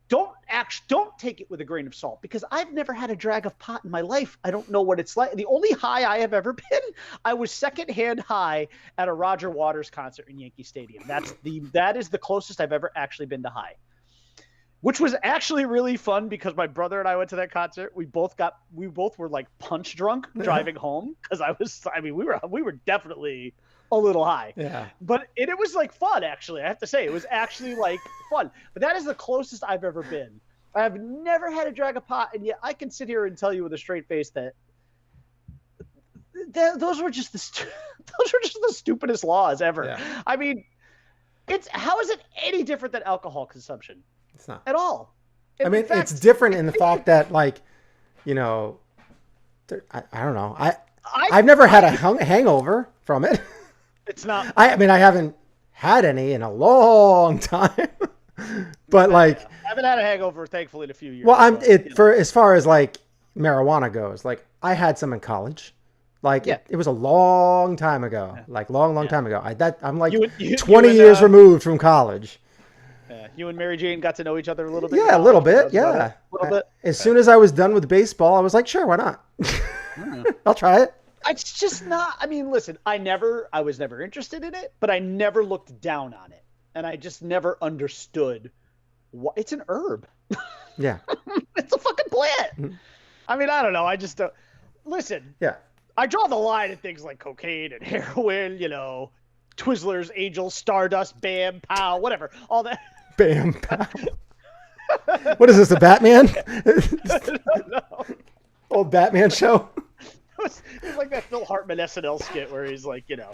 don't take it with a grain of salt, because I've never had a drag of pot in my life. I don't know what it's like. The only high I have ever been, I was secondhand high at a Roger Waters concert in Yankee Stadium. That is the closest I've ever actually been to high, which was actually really fun because my brother and I went to that concert. We both were like punch drunk driving home, because we were definitely a little high. Yeah. But it was like fun, actually. I have to say, it was actually like fun. But that is the closest I've ever been. I have never had to drag a pot, and yet I can sit here and tell you with a straight face that those were just the stupidest laws ever. Yeah. I mean, how is it any different than alcohol consumption? It's not at all. I mean, fact, it's different in the fact that, like, you know, I don't know. I've never had a hangover from it. It's not. I mean, I haven't had any in a long time. But like, I haven't had a hangover, thankfully, in a few years. Well, for as far as like marijuana goes, like I had some in college. Like it was a long time ago, like long time ago. I'm like 20 years removed from college. You and Mary Jane got to know each other a little bit. Yeah, a little bit. Yeah, a little bit. As soon as I was done with baseball, I was like, sure, why not? I'll try it. It's just not. I mean, listen, I was never interested in it, but I never looked down on it, and I just never understood what it's an herb. Yeah, it's a fucking plant. I mean, I don't know. I just don't. Listen. Yeah. I draw the line at things like cocaine and heroin, you know, Twizzlers, Angels, Stardust, Bam, Pow, whatever, all that. Bam, Pow. What is this, the Batman? No. Old Batman show? It's like that Phil Hartman SNL skit where he's like, you know,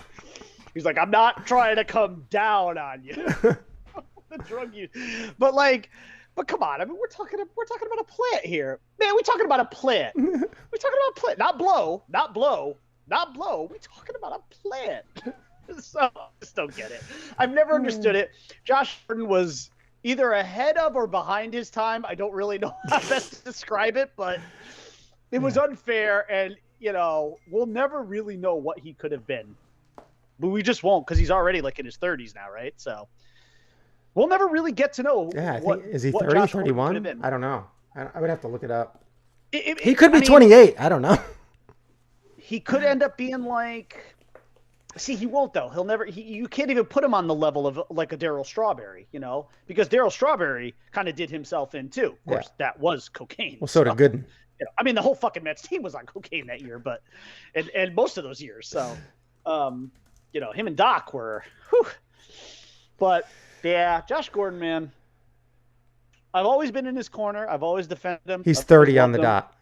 he's like, I'm not trying to come down on you. The drug use. But come on. I mean, we're talking about a plant here. Man, we're talking about a plant. We're talking about a plant. Not blow. We're talking about a plant. So I just don't get it. I've never understood it. Josh Gordon was either ahead of or behind his time. I don't really know how best to describe it, but it was unfair. And, you know, we'll never really know what he could have been. But we just won't, because he's already like in his 30s now, right? So we'll never really get to know. Yeah, I think, is he 30, 31? I don't know. I would have to look it up. He could be 28. I don't know. He could end up being like... See, he won't, though. He'll never... you can't even put him on the level of like a Darryl Strawberry, you know? Because Darryl Strawberry kind of did himself in, too. Of course, that was cocaine. Well, so did Gooden. You know, I mean, the whole fucking Mets team was on cocaine that year, but... And most of those years, so... you know, him and Doc were... Whew. But... Yeah, Josh Gordon, man. I've always been in his corner. I've always defended him. He's 30 on the dot.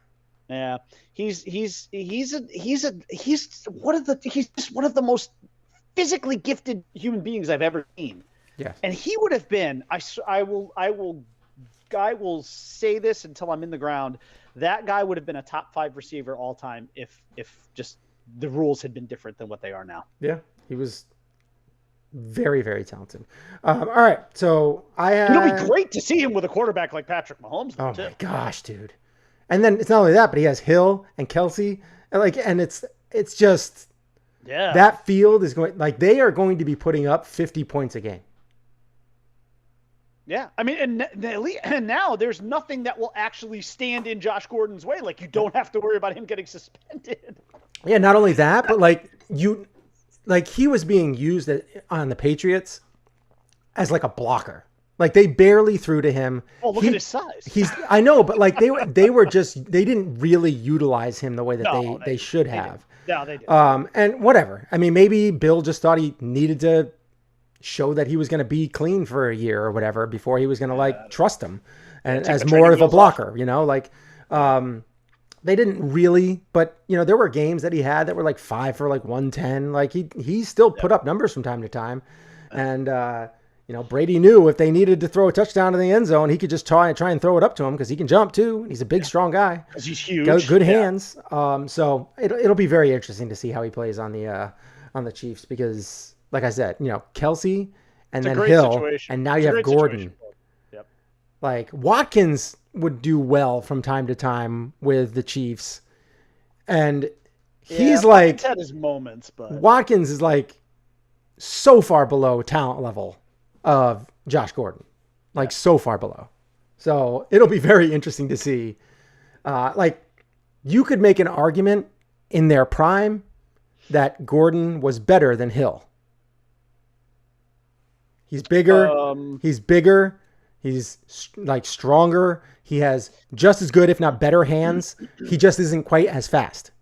Yeah, he's just one of the most physically gifted human beings I've ever seen. Yeah, and he would have been. I will say this until I'm in the ground. That guy would have been a top 5 receiver all time if just the rules had been different than what they are now. Yeah, he was very, very talented. All right, so it'll be great to see him with a quarterback like Patrick Mahomes. Oh my gosh, dude! And then it's not only that, but he has Hill and Kelsey, and it's just that field is going they are going to be putting up 50 points a game. Yeah, I mean, and now there's nothing that will actually stand in Josh Gordon's way. Like, you don't have to worry about him getting suspended. Yeah, not only that, but he was being used on the Patriots as like a blocker. Like they barely threw to him. Oh, look at his size. I know, but like they didn't really utilize him the way that they should have. No, they did. And whatever. I mean, maybe Bill just thought he needed to show that he was going to be clean for a year or whatever before he was going to trust him and as more of a blocker, you know, they didn't really, but you know, there were games that he had that were like 5 for like 110. Like he still put up numbers from time to time. And, you know, Brady knew if they needed to throw a touchdown in the end zone, he could just try and throw it up to him because he can jump too. He's a big, strong guy. Because he's huge. Good hands. So it'll be very interesting to see how he plays on the Chiefs because, like I said, you know, Kelsey and then Hill, situation. And now you have Gordon. Yep. Like Watkins would do well from time to time with the Chiefs, and he's like had his moments, but Watkins is like so far below talent level of Josh Gordon, so far below. So it'll be very interesting to see. You could make an argument in their prime that Gordon was better than Hill. He's bigger. He's like stronger. He has just as good, if not better, hands. He just isn't quite as fast.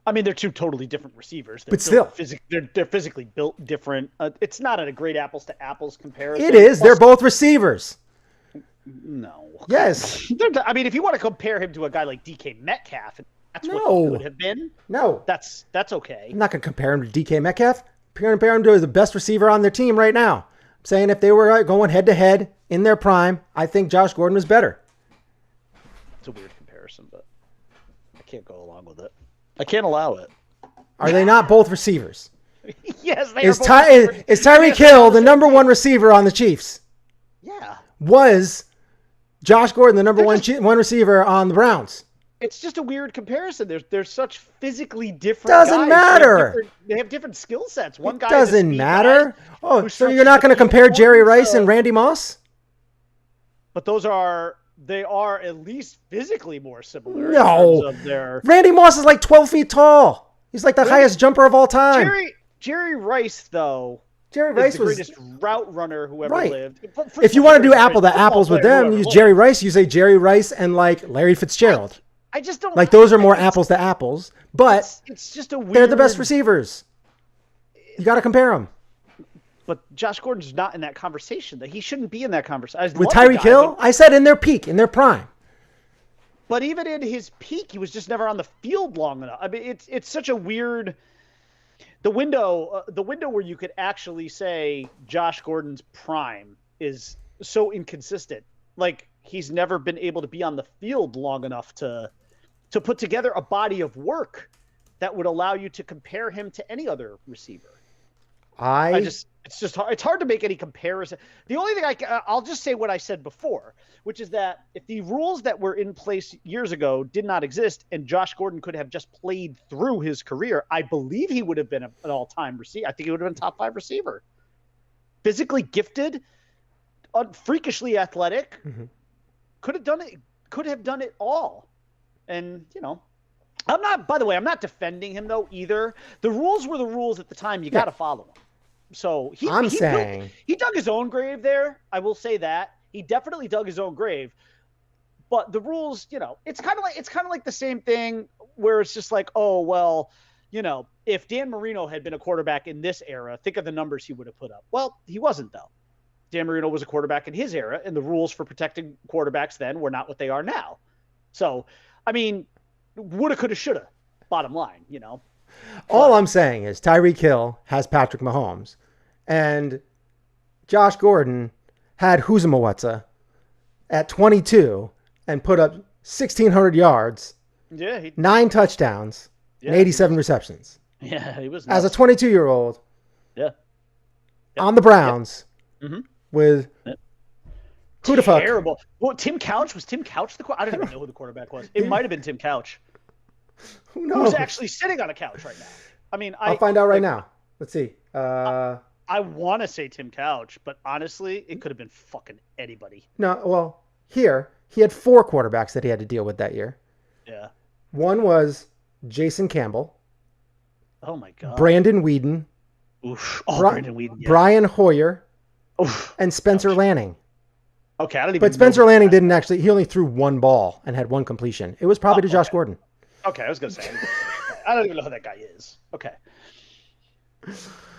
I mean, they're two totally different receivers. But still. They're physically built different. It's not a great apples to apples comparison. It is. They're both receivers. No. Yes. I mean, if you want to compare him to a guy like DK Metcalf, that's what he could have been. No. That's okay. I'm not going to compare him to DK Metcalf. I'm going to compare him to the best receiver on their team right now. I'm saying if they were going head-to-head in their prime, I think Josh Gordon was better. It's a weird comparison, but I can't go along with it. I can't allow it. Are they not both receivers? Yes, they is are both Is Tyreek Hill the number one receiver on the Chiefs? Yeah. Was Josh Gordon the number one receiver on the Browns? It's just a weird comparison. They're such physically different. Doesn't matter. They have different skill sets. One guy doesn't matter. Oh, so you're not going to compare Jerry Rice and Randy Moss? But they are at least physically more similar. No. In terms of Randy Moss is like 12 feet tall. He's like the highest jumper of all time. Jerry Rice, though. Jerry Rice was was the greatest route runner who ever lived. If you want to do apple to apples with them, use Jerry Rice. You say Jerry Rice and like Larry Fitzgerald. I just don't like those are more apples to apples, but it's just a weird. They're the best receivers. You got to compare them. But Josh Gordon's not in that conversation. That he shouldn't be in that conversation. With Tyreek Hill, I said in their peak, in their prime. But even in his peak, he was just never on the field long enough. I mean, it's such a weird. The window where you could actually say Josh Gordon's prime is so inconsistent. Like he's never been able to be on the field long enough to put together a body of work that would allow you to compare him to any other receiver. It's hard to make any comparison. The only thing I'll just say what I said before, which is that if the rules that were in place years ago did not exist and Josh Gordon could have just played through his career, I believe he would have been an all-time receiver. I think he would have been top 5 receiver. Physically gifted, freakishly athletic, could have done it all. And, by the way, I'm not defending him though either. The rules were the rules at the time. You got to follow them. So he dug his own grave there. I will say that he definitely dug his own grave. But the rules, it's kind of like the same thing where it's just like, oh well, if Dan Marino had been a quarterback in this era, think of the numbers he would have put up. Well, he wasn't though. Dan Marino was a quarterback in his era, and the rules for protecting quarterbacks then were not what they are now. So, I mean, woulda, coulda, shoulda. Bottom line, All I'm saying is Tyreek Hill has Patrick Mahomes, and Josh Gordon had Huzamawatsa at 22 and put up 1,600 yards, 9 touchdowns, and 87 receptions. Yeah, he was nuts. As a 22-year-old on the Browns with who the fuck? Terrible. Well, Tim Couch was Tim Couch the quarterback? I don't even know who the quarterback was. It might have been Tim Couch. Who knows? Who's actually sitting on a couch right now? I mean, I'll find out right now. Let's see. I want to say Tim Couch, but honestly, it could have been fucking anybody. No, well, he had 4 quarterbacks that he had to deal with that year. Yeah. One was Jason Campbell. Oh my God. Brandon Weeden. Oof. Oh, Brandon Weeden. Yeah. Brian Hoyer. Oof. And Spencer Lanning. Okay, I don't even. But Spencer Lanning didn't actually. He only threw 1 ball and had 1 completion. It was probably to Josh Gordon. Okay, I was gonna say. I don't even know who that guy is. Okay.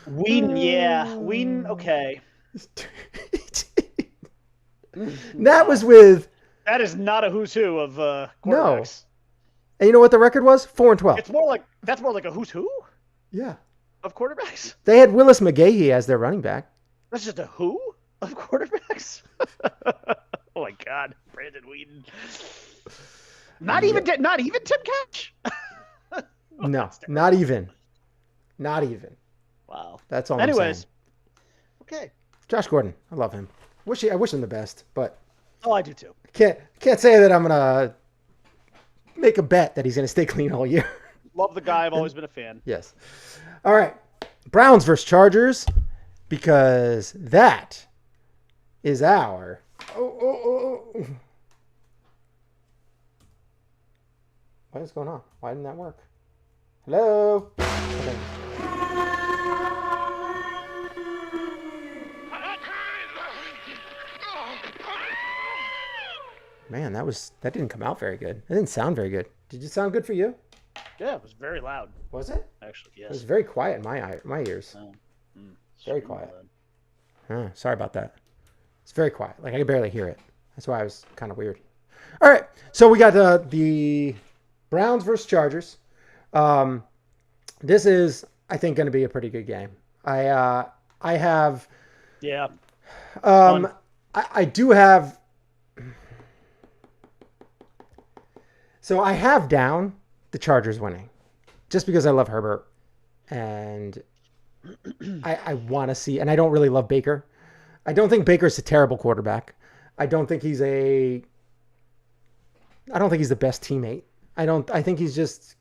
Weeden. Okay. That was with. That is not a who's who of quarterbacks. No. And you know what the record was? 4-12. That's more like a who's who. Yeah. Of quarterbacks. They had Willis McGahee as their running back. That's just a who of quarterbacks. Oh my God, Brandon Weeden. Not even Tim Couch. No, not even. Wow. That's all. Anyways, I'm saying. Okay. Josh Gordon, I love him. I wish him the best, but. Oh, I do too. Can't say that I'm gonna make a bet that he's gonna stay clean all year. Love the guy. I've always been a fan. Yes. All right. Browns versus Chargers, because that is our. What is going on? Why didn't that work? Hello? Okay. Man, that didn't come out very good. It didn't sound very good. Did it sound good for you? Yeah, it was very loud. Was it? Actually, yes. It was very quiet in my ears. Oh, Very quiet. Sorry about that. It's very quiet. Like I could barely hear it. That's why I was kind of weird. All right, so we got the Browns versus Chargers. This is, I think, going to be a pretty good game. I have. Yeah. I do have. So I have down the Chargers winning, just because I love Herbert, and I want to see. And I don't really love Baker. I don't think Baker's a terrible quarterback. I don't think he's the best teammate. I think he's just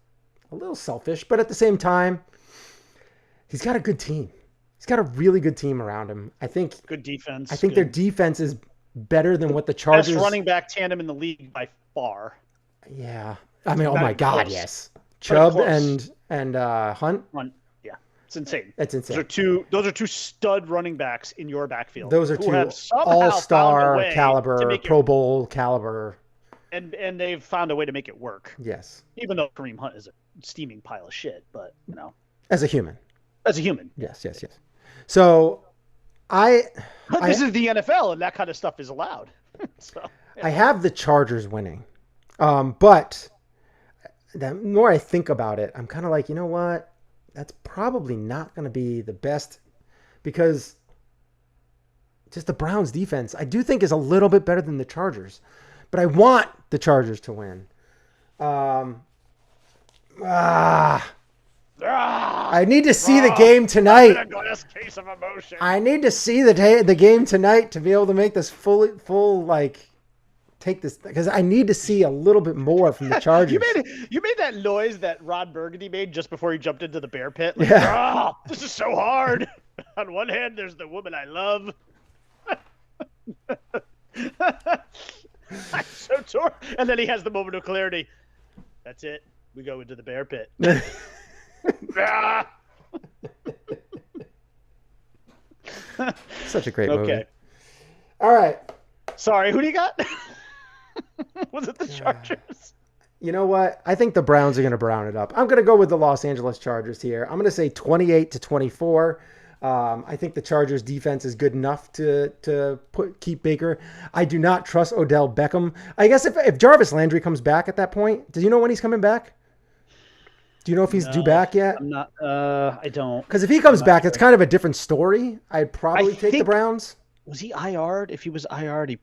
a little selfish, but at the same time, he's got a good team. He's got a really good team around him. I think good defense. I think their defense is better than what the Chargers. Best running back tandem in the league by far. Yeah. I mean, oh my God, yes. Chubb and Hunt. Yeah. It's insane. It's insane. Those are two stud running backs in your backfield. Those are two all-star caliber, Pro Bowl caliber. And they've found a way to make it work. Yes. Even though Kareem Hunt is a steaming pile of shit, but as a human. Yes. So this is the NFL, and that kind of stuff is allowed. So I have the Chargers winning. But the more I think about it, I'm kind of like, you know what? That's probably not going to be the best, because just the Browns defense, I do think, is a little bit better than the Chargers, but I want the Chargers to win. I need to see the game tonight. A glass case of emotion. I need to see the game tonight to be able to make this full take this, because I need to see a little bit more from the Chargers. You made that noise that Ron Burgundy made just before he jumped into the bear pit. Like, yeah. This is so hard. On one hand, there's the woman I love. I'm so torn. And then he has the moment of clarity. That's it. We go into the bear pit. Such a great movie. Okay. All right. Sorry, who do you got? Was it the Chargers? You know what? I think the Browns are going to brown it up. I'm going to go with the Los Angeles Chargers here. I'm going to say 28-24. I think the Chargers defense is good enough to keep Baker. I do not trust Odell Beckham. I guess if Jarvis Landry comes back at that point, do you know when he's coming back? Do you know if he's due back yet? I'm not. I don't. Because if he comes back, it's kind of a different story. I'd probably take the Browns. Was he IR'd? If he was IR'd,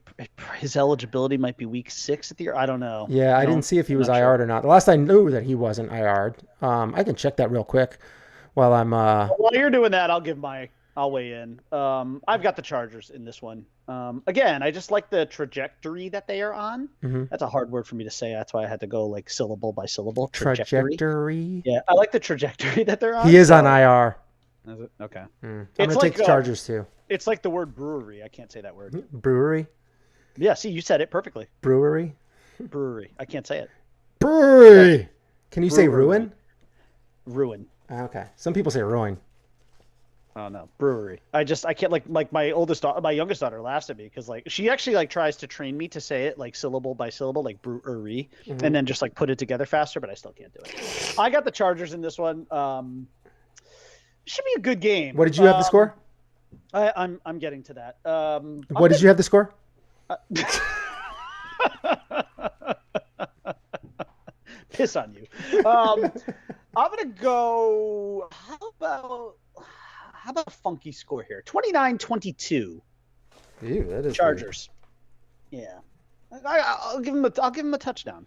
his eligibility might be week 6 at the year. I don't know. Yeah, I didn't see if he was IR'd or not. The last I knew that he wasn't IR'd. I can check that real quick while I'm. While you're doing that, I'll weigh in. I've got the Chargers in this one. Again, I just like the trajectory that they are on. Mm-hmm. That's a hard word for me to say. That's why I had to go like syllable by syllable. Trajectory. Yeah, I like the trajectory that they're on. He is on IR. Is it? Okay. I'm going to take the Chargers too. It's like the word brewery. I can't say that word. Brewery? Yeah, see, you said it perfectly. Brewery? Brewery. I can't say it. Brewery! Can you say ruin? Ruin. Okay. Some people say ruin. Oh no, brewery. I can't like my youngest daughter laughs at me because like she actually like tries to train me to say it like syllable by syllable, like brewery, and then just like put it together faster, but I still can't do it. I got the Chargers in this one. Should be a good game. What did you have the score? I'm getting to that. What did you have the score? Piss on you. I'm gonna go. How about a funky score here? 29-22. Ew, that is Chargers. Weird. Yeah, I'll give him a touchdown.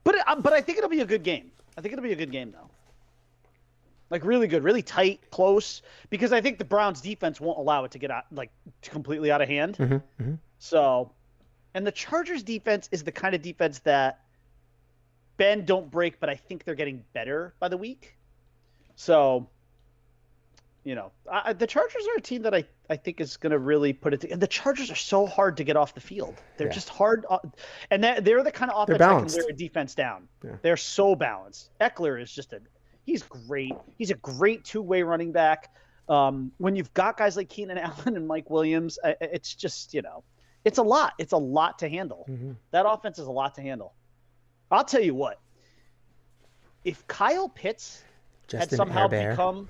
But I think it'll be a good game. I think it'll be a good game though. Like really good, really tight, close. Because I think the Browns defense won't allow it to get out completely out of hand. Mm-hmm, mm-hmm. So, and the Chargers defense is the kind of defense that bend don't break, but I think they're getting better by the week. So, the Chargers are a team that I think is going to really put it together. And the Chargers are so hard to get off the field. They're just hard. And they're the kind of offense that can wear a defense down. Yeah. They're so balanced. Eckler is he's great. He's a great two-way running back. When you've got guys like Keenan Allen and Mike Williams, it's just, it's a lot. It's a lot to handle. Mm-hmm. That offense is a lot to handle. I'll tell you what. if Kyle Pitts had Justin somehow Herbert. become,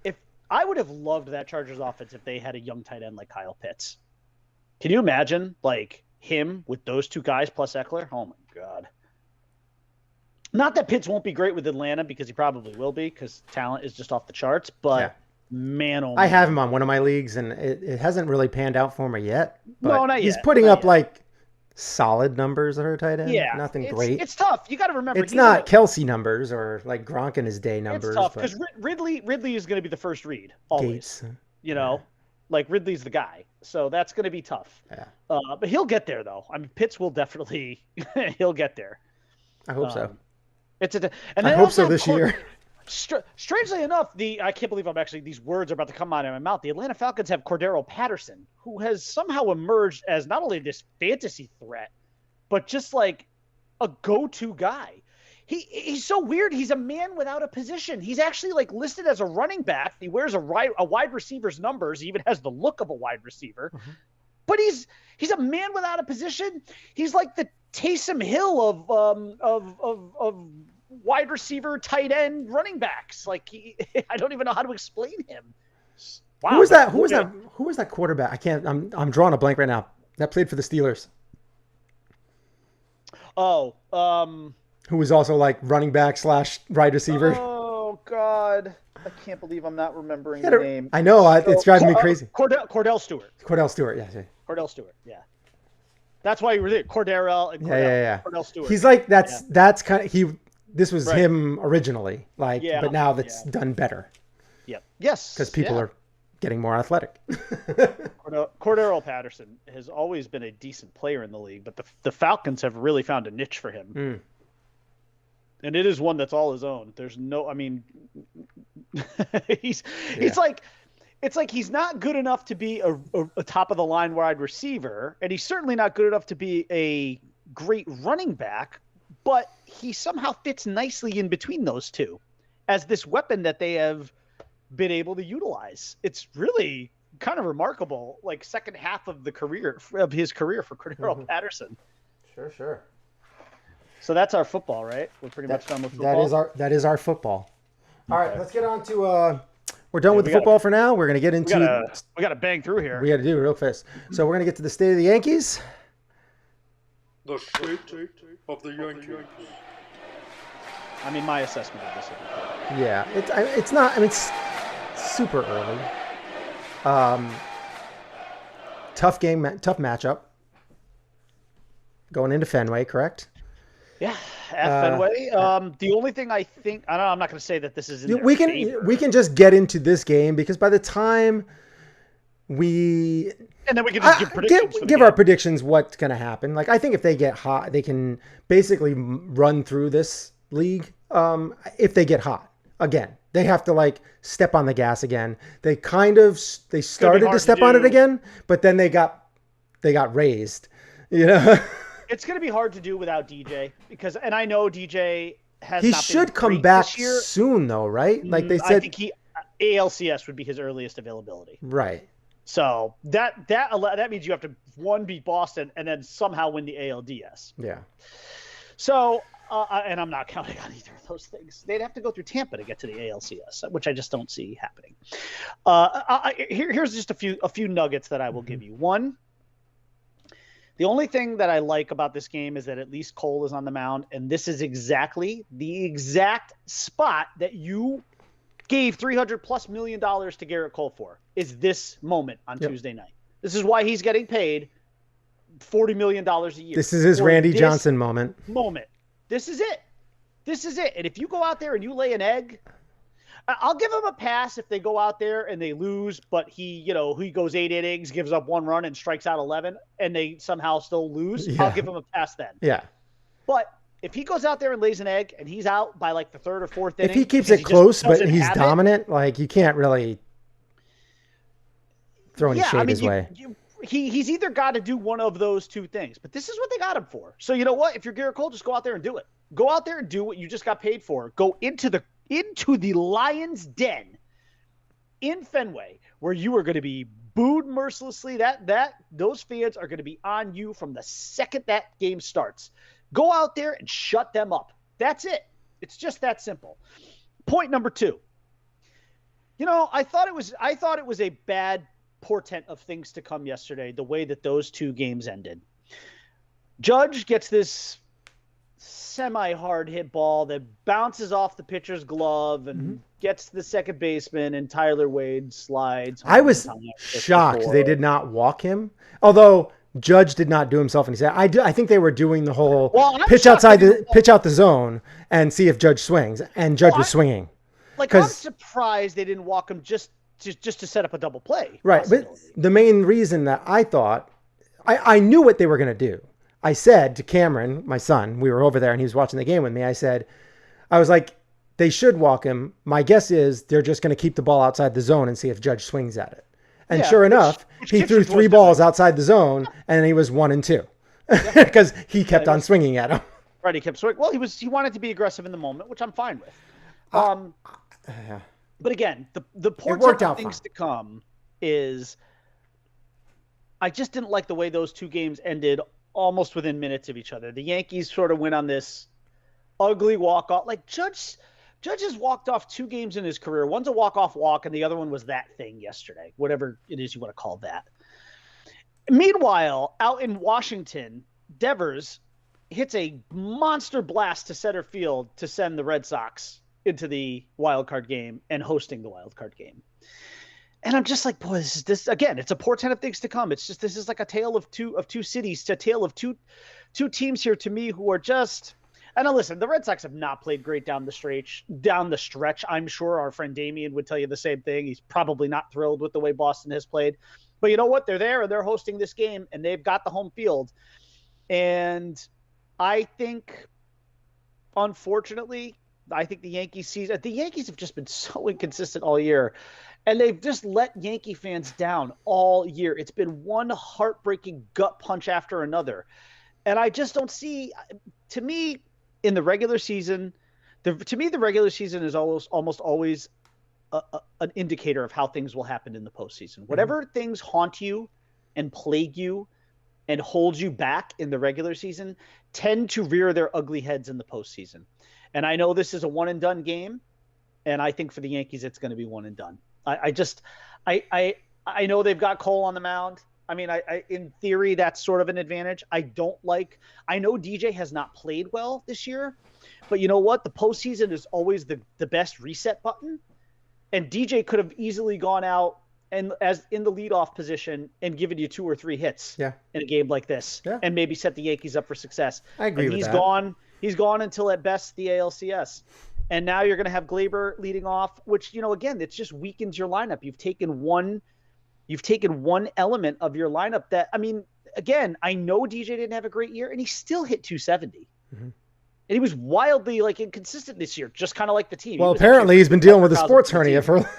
if I would have loved that Chargers offense if they had a young tight end like Kyle Pitts. Can you imagine like him with those two guys plus Eckler? Oh my God. Not that Pitts won't be great with Atlanta because he probably will be because talent is just off the charts, but man, oh man. I have him on one of my leagues, and it hasn't really panned out for me yet. But No, not he's yet. putting Not up yet. like solid numbers at her tight end. Yeah, Nothing it's, great. It's tough. You got to remember, It's he's not a- Kelsey numbers or like Gronk in his day numbers. It's tough but because Ridley is going to be the first read always. Gates. You know, like Ridley's the guy, so that's going to be tough. Yeah. But he'll get there though. I mean, Pitts will definitely he'll get there. I hope so. It's a and I they hope also so this have year. Strangely enough, I can't believe these words are about to come out of my mouth. The Atlanta Falcons have Cordero Patterson, who has somehow emerged as not only this fantasy threat, but just like a go-to guy. He's so weird. He's a man without a position. He's actually like listed as a running back. He wears a wide receiver's numbers. He even has the look of a wide receiver. Mm-hmm. But he's a man without a position. He's like the Taysom Hill of wide receiver, tight end, running backs. Like I don't even know how to explain him. Wow. Who was that? Who was that quarterback? I can't. I'm drawing a blank right now. That played for the Steelers. Oh, Who was also like running back / wide receiver. Oh God, I can't believe I'm not remembering the name. I know. It's driving me crazy. Cordell Stewart. Cordell Stewart. Yeah. Cordell Stewart. Yeah. That's why you were there. Cordell and Cordell. Yeah. Cordell Stewart. He's like that's kind of This was Right. him originally, but now that's done better Yep. Yes. because people are getting more athletic. Cordero Patterson has always been a decent player in the league, but the Falcons have really found a niche for him. And it is one that's all his own. There's no, I mean, he's like, it's like he's not good enough to be a top of the line wide receiver, and he's certainly not good enough to be a great running back, but he somehow fits nicely in between those two as this weapon that they have been able to utilize. It's really kind of remarkable, like second half of his career for Cordero Patterson. Sure. So that's our football, right? We're pretty much done with football. That is our football. All right, let's get on to we're done with the football for now. We're going to get into we got to bang through here. We got to do it real fast. So we're going to get to the state of the Yankees. The state of the Yankees. I mean, my assessment of this will be correct. Yeah, it's not. I mean, it's super early. Tough game, tough matchup. Going into Fenway, correct? Yeah, at Fenway. The only thing I think, I'm not going to say that this is in their we favor. can just get into this game because by the time and then we can just give predictions. give our predictions what's going to happen. Like I think if they get hot, they can basically run through this league. If they get hot again, they have to like step on the gas again. They started to step on it again, but then they got raised. You know. It's going to be hard to do without DJ and I know DJ has. He not should been come great back this year. soon, though, right? Like they I said, think ALCS would be his earliest availability. Right. So that means you have to beat Boston and then somehow win the ALDS. Yeah. So and I'm not counting on either of those things. They'd have to go through Tampa to get to the ALCS, which I just don't see happening. Here's just a few nuggets that I will give you. One. The only thing that I like about this game is that at least Cole is on the mound, and this is exactly the exact spot that you gave $300+ million to Garrett Cole for, is this moment on Tuesday night. This is why he's getting paid $40 million a year. This is his Randy Johnson moment. This is it. And if you go out there and you lay an egg, I'll give him a pass if they go out there and they lose, but he goes 8 innings, gives up 1 run and strikes out 11 and they somehow still lose. Yeah. I'll give him a pass then. Yeah. But if he goes out there and lays an egg and he's out by like the 3rd or 4th inning. If he keeps it close, but he's dominant, like you can't really throw any shade his way. He's either got to do one of those two things, but this is what they got him for. So you know what? If you're Garrett Cole, just go out there and do it. Go out there and do what you just got paid for. Go into the Lions' den in Fenway, where you are going to be booed mercilessly. Those fans are going to be on you from the second that game starts. Go out there and shut them up. That's it. It's just that simple. Point number 2. I thought it was a bad portent of things to come yesterday, the way that those 2 games ended. Judge gets this semi-hard hit ball that bounces off the pitcher's glove and gets to the second baseman, and Tyler Wade slides. I was shocked they did not walk him, although Judge did not do himself any. I think they were doing the whole pitch out the zone and see if Judge swings, and Judge was swinging. I'm surprised they didn't walk him just to set up a double play. Right, but the main reason that I thought I knew what they were going to do. I said to Cameron, my son, we were over there and he was watching the game with me. I was like, they should walk him. My guess is they're just going to keep the ball outside the zone and see if Judge swings at it. And sure enough, he threw 3 balls outside the zone and he was 1 and 2 because he kept on swinging at him. Right. He kept swinging. Well, he wanted to be aggressive in the moment, which I'm fine with. But again, the portent of things to come is I just didn't like the way those 2 games ended almost within minutes of each other. The Yankees sort of went on this ugly walk-off. Like Judge has walked off 2 games in his career. One's a walk-off walk, and the other one was that thing yesterday, whatever it is you want to call that. Meanwhile, out in Washington, Devers hits a monster blast to center field to send the Red Sox into the wild card game and hosting the wild card game. And I'm just like, boy, this again, it's a portent of things to come. It's just, this is like a tale of two cities, a tale of two teams here to me who are just, and now listen, the Red Sox have not played great down the stretch. I'm sure our friend Damien would tell you the same thing. He's probably not thrilled with the way Boston has played, but you know what? They're there and they're hosting this game and they've got the home field. And I think, unfortunately, the Yankees have just been so inconsistent all year. And they've just let Yankee fans down all year. It's been one heartbreaking gut punch after another. And I just don't see, to me, in the regular season, the regular season is almost always an indicator of how things will happen in the postseason. Whatever things haunt you and plague you and hold you back in the regular season tend to rear their ugly heads in the postseason. And I know this is a one and done game. And I think for the Yankees, it's going to be one and done. I know they've got Cole on the mound. I mean, in theory, that's sort of an advantage. I know DJ has not played well this year, but you know what? The postseason is always the best reset button. And DJ could have easily gone out and as in the leadoff position and given you 2 or 3 hits in a game like this and maybe set the Yankees up for success. I agree with that. He's gone until at best the ALCS. And now you're going to have Glaber leading off, which, again, it just weakens your lineup. You've taken one element of your lineup that, I mean, again, I know DJ didn't have a great year and he still hit 270. And he was wildly inconsistent this year, just kind of like the team. Well, apparently he's been dealing with a sports hernia for.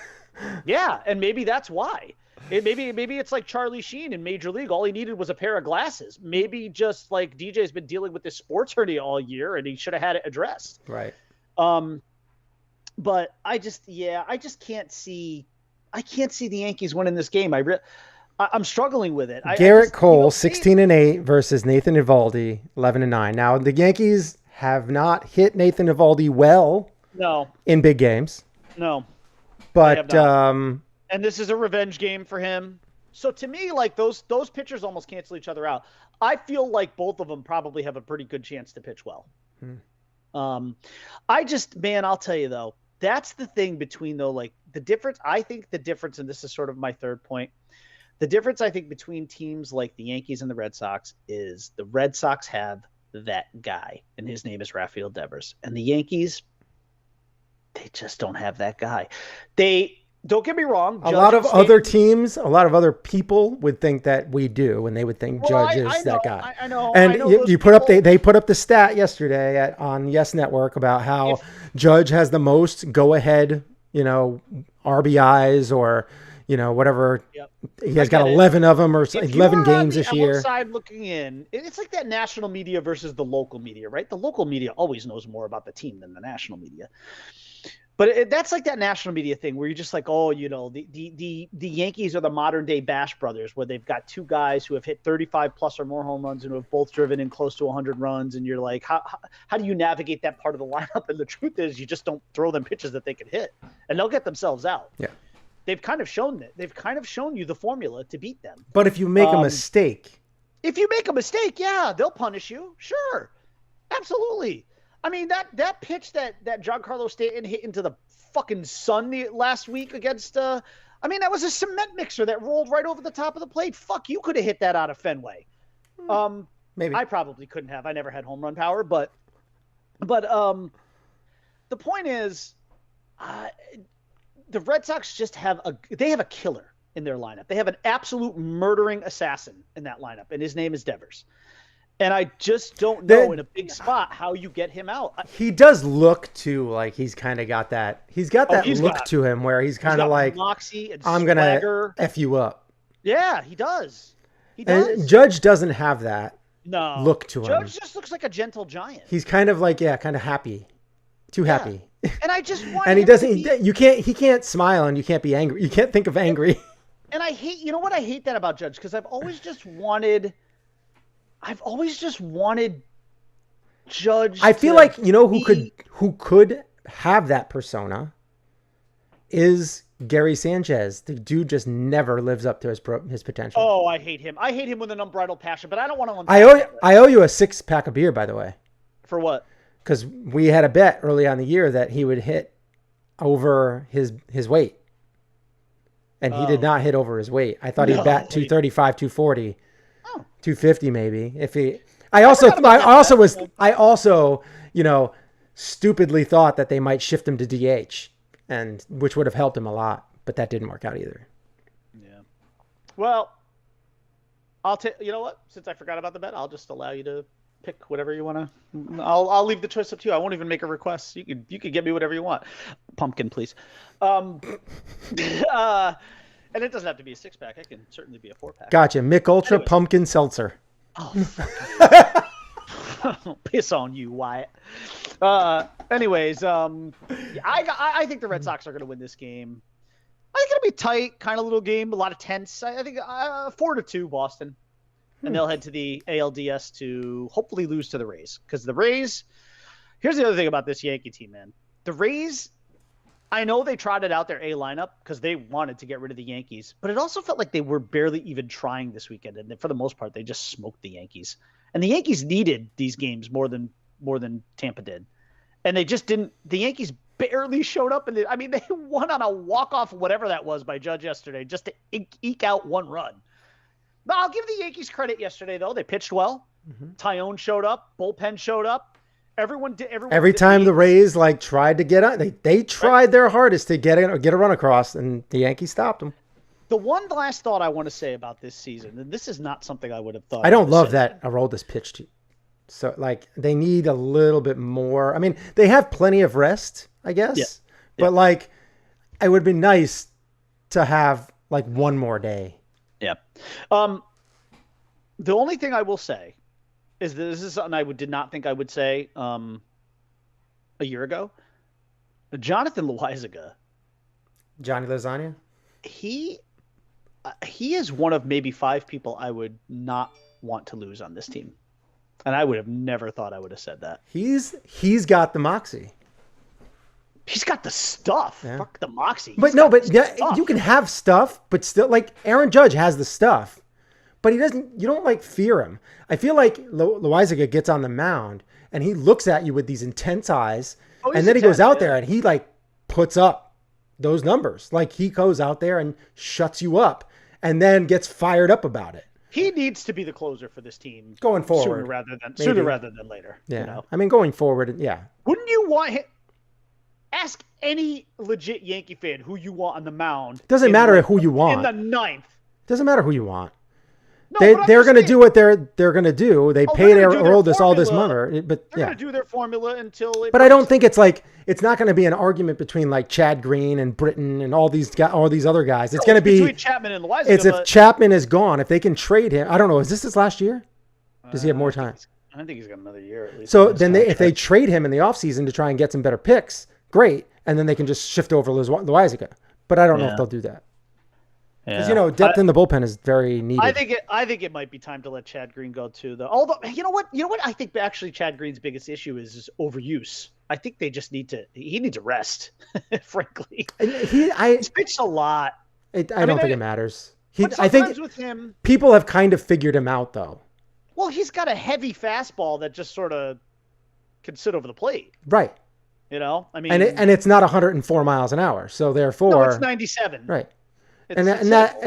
Yeah. And maybe that's why. Maybe it's like Charlie Sheen in Major League. All he needed was a pair of glasses. Maybe just like DJ's been dealing with this sports hernia all year and he should have had it addressed. Right. But I just can't see the Yankees winning this game. I'm struggling with it. Garrett Cole, 16-8 versus Nathan Eovaldi, 11-9. Now the Yankees have not hit Nathan Eovaldi well. No. In big games. No. But and this is a revenge game for him. So to me, like those pitchers almost cancel each other out. I feel like both of them probably have a pretty good chance to pitch well. I'll tell you though, that's the thing between the difference. I think the difference, and this is sort of my third point, the difference I think between teams like the Yankees and the Red Sox is the Red Sox have that guy, and his name is Rafael Devers, and the Yankees, they just don't have that guy. Don't get me wrong. A lot of other teams, a lot of other people would think that we do, and they would think Judge is that guy. I know. And they put up the stat yesterday on Yes Network about how Judge has the most go-ahead, RBIs or whatever. Yep. He has got 11 of them or 11 games this year. Outside looking in, it's like that national media versus the local media, right? The local media always knows more about the team than the national media. But that's like that national media thing where you're just like, oh, the Yankees are the modern day Bash Brothers, where they've got two guys who have hit 35 plus or more home runs and who have both driven in close to 100 runs. And you're like, how do you navigate that part of the lineup? And the truth is, you just don't throw them pitches that they can hit, and they'll get themselves out. Yeah. They've kind of shown that. They've kind of shown you the formula to beat them. But if you make a mistake. If you make a mistake, yeah, they'll punish you. Sure. Absolutely. I mean, that pitch that Giancarlo Stanton hit into the fucking sun last week against that was a cement mixer that rolled right over the top of the plate. Fuck, you could have hit that out of Fenway. Maybe. I probably couldn't have. I never had home run power, but the point is, the Red Sox just have a killer in their lineup. They have an absolute murdering assassin in that lineup, and his name is Devers. And I just don't know in a big spot how you get him out. He does look too like he's kind of got that. He's got that look to him where he's kind of like, moxie and I'm going to F you up. Yeah, he does. He does. And Judge doesn't have that look to him. Judge just looks like a gentle giant. He's kind of like, kind of happy. Too happy. And I just want and he doesn't, he can't smile and you can't be angry. You can't think of angry. And I hate that about Judge, because I've always just wanted Judge. I feel like who could have that persona is Gary Sanchez. The dude just never lives up to his potential. Oh, I hate him. I hate him with an unbridled passion, but I don't want to. I owe you a 6-pack of beer, by the way. For what? Because we had a bet early on in the year that he would hit over his weight, and he did not hit over his weight. I thought he'd bat 235, 240. 250 maybe. If he, I also, stupidly thought that they might shift him to DH, and which would have helped him a lot, but that didn't work out either. Yeah. Well, I'll take. You know what? Since I forgot about the bet, I'll just allow you to pick whatever you want to. I'll leave the choice up to you. I won't even make a request. You could get me whatever you want. Pumpkin, please. And it doesn't have to be a 6-pack. It can certainly be a 4-pack. Gotcha. Mick Ultra Pumpkin Seltzer. Oh, piss on you, Wyatt. Anyways, I think the Red Sox are going to win this game. I think it'll be tight, kind of little game, a lot of tense. I think 4-2 Boston. And they'll head to the ALDS to hopefully lose to the Rays. Because the Rays, here's the other thing about this Yankee team, man. The Rays, I know they trotted out their A lineup because they wanted to get rid of the Yankees, but it also felt like they were barely even trying this weekend. And for the most part, they just smoked the Yankees. And the Yankees needed these games more than Tampa did. And they just didn't. The Yankees barely showed up. They won on a walk-off, whatever that was, by Judge yesterday, just to eke out one run. But I'll give the Yankees credit yesterday, though. They pitched well. Mm-hmm. Tyone showed up. Bullpen showed up. Every time the Rays tried to get on, they tried their hardest to get a run across, and the Yankees stopped them. The one last thought I want to say about this season, and this is not something I would have thought. I don't love that Aroldis pitched. So they need a little bit more. I mean, they have plenty of rest, I guess. Yeah. But it would be nice to have one more day. Yeah. The only thing I will say is this is something I did not think I would say a year ago. Jonathan Loaizaga. Johnny Lasagna? He is one of maybe 5 people I would not want to lose on this team. And I would have never thought I would have said that. He's got the moxie. He's got the stuff. Yeah. Fuck the moxie. You can have stuff, but still, Aaron Judge has the stuff, but he doesn't. You don't fear him. I feel like Loaizaga gets on the mound and he looks at you with these intense eyes, and then he goes out there and he puts up those numbers. He goes out there and shuts you up, and then gets fired up about it. He needs to be the closer for this team going forward, sooner rather than later. Yeah, going forward, yeah. Wouldn't you want him? Ask any legit Yankee fan who you want on the mound. Doesn't matter who you want. In the 9th. Doesn't matter who you want. No, they're going to do what they're going to do. They paid Aroldis all this money, but they're going to do their formula until. But I don't think it's not going to be an argument between Chad Green and Britton and all these other guys. It's going to be between Chapman and Loaizaga. It's if Chapman is gone, if they can trade him. I don't know. Is this his last year? Does he have more time? I think he's got another year at least. So then if they trade him in the offseason to try and get some better picks, great. and then they can just shift over Loizaga. But I don't know if they'll do that. Because depth in the bullpen is very needed. I think it might be time to let Chad Green go too, though. Although you know what I think actually Chad Green's biggest issue is overuse. I think they just he needs a rest, frankly. He's pitched a lot. I don't think it matters. I think with him, people have kind of figured him out, though. Well, he's got a heavy fastball that just sort of can sit over the plate. Right. I mean, and it's not 104 miles an hour, so therefore, no, it's 97. Right. And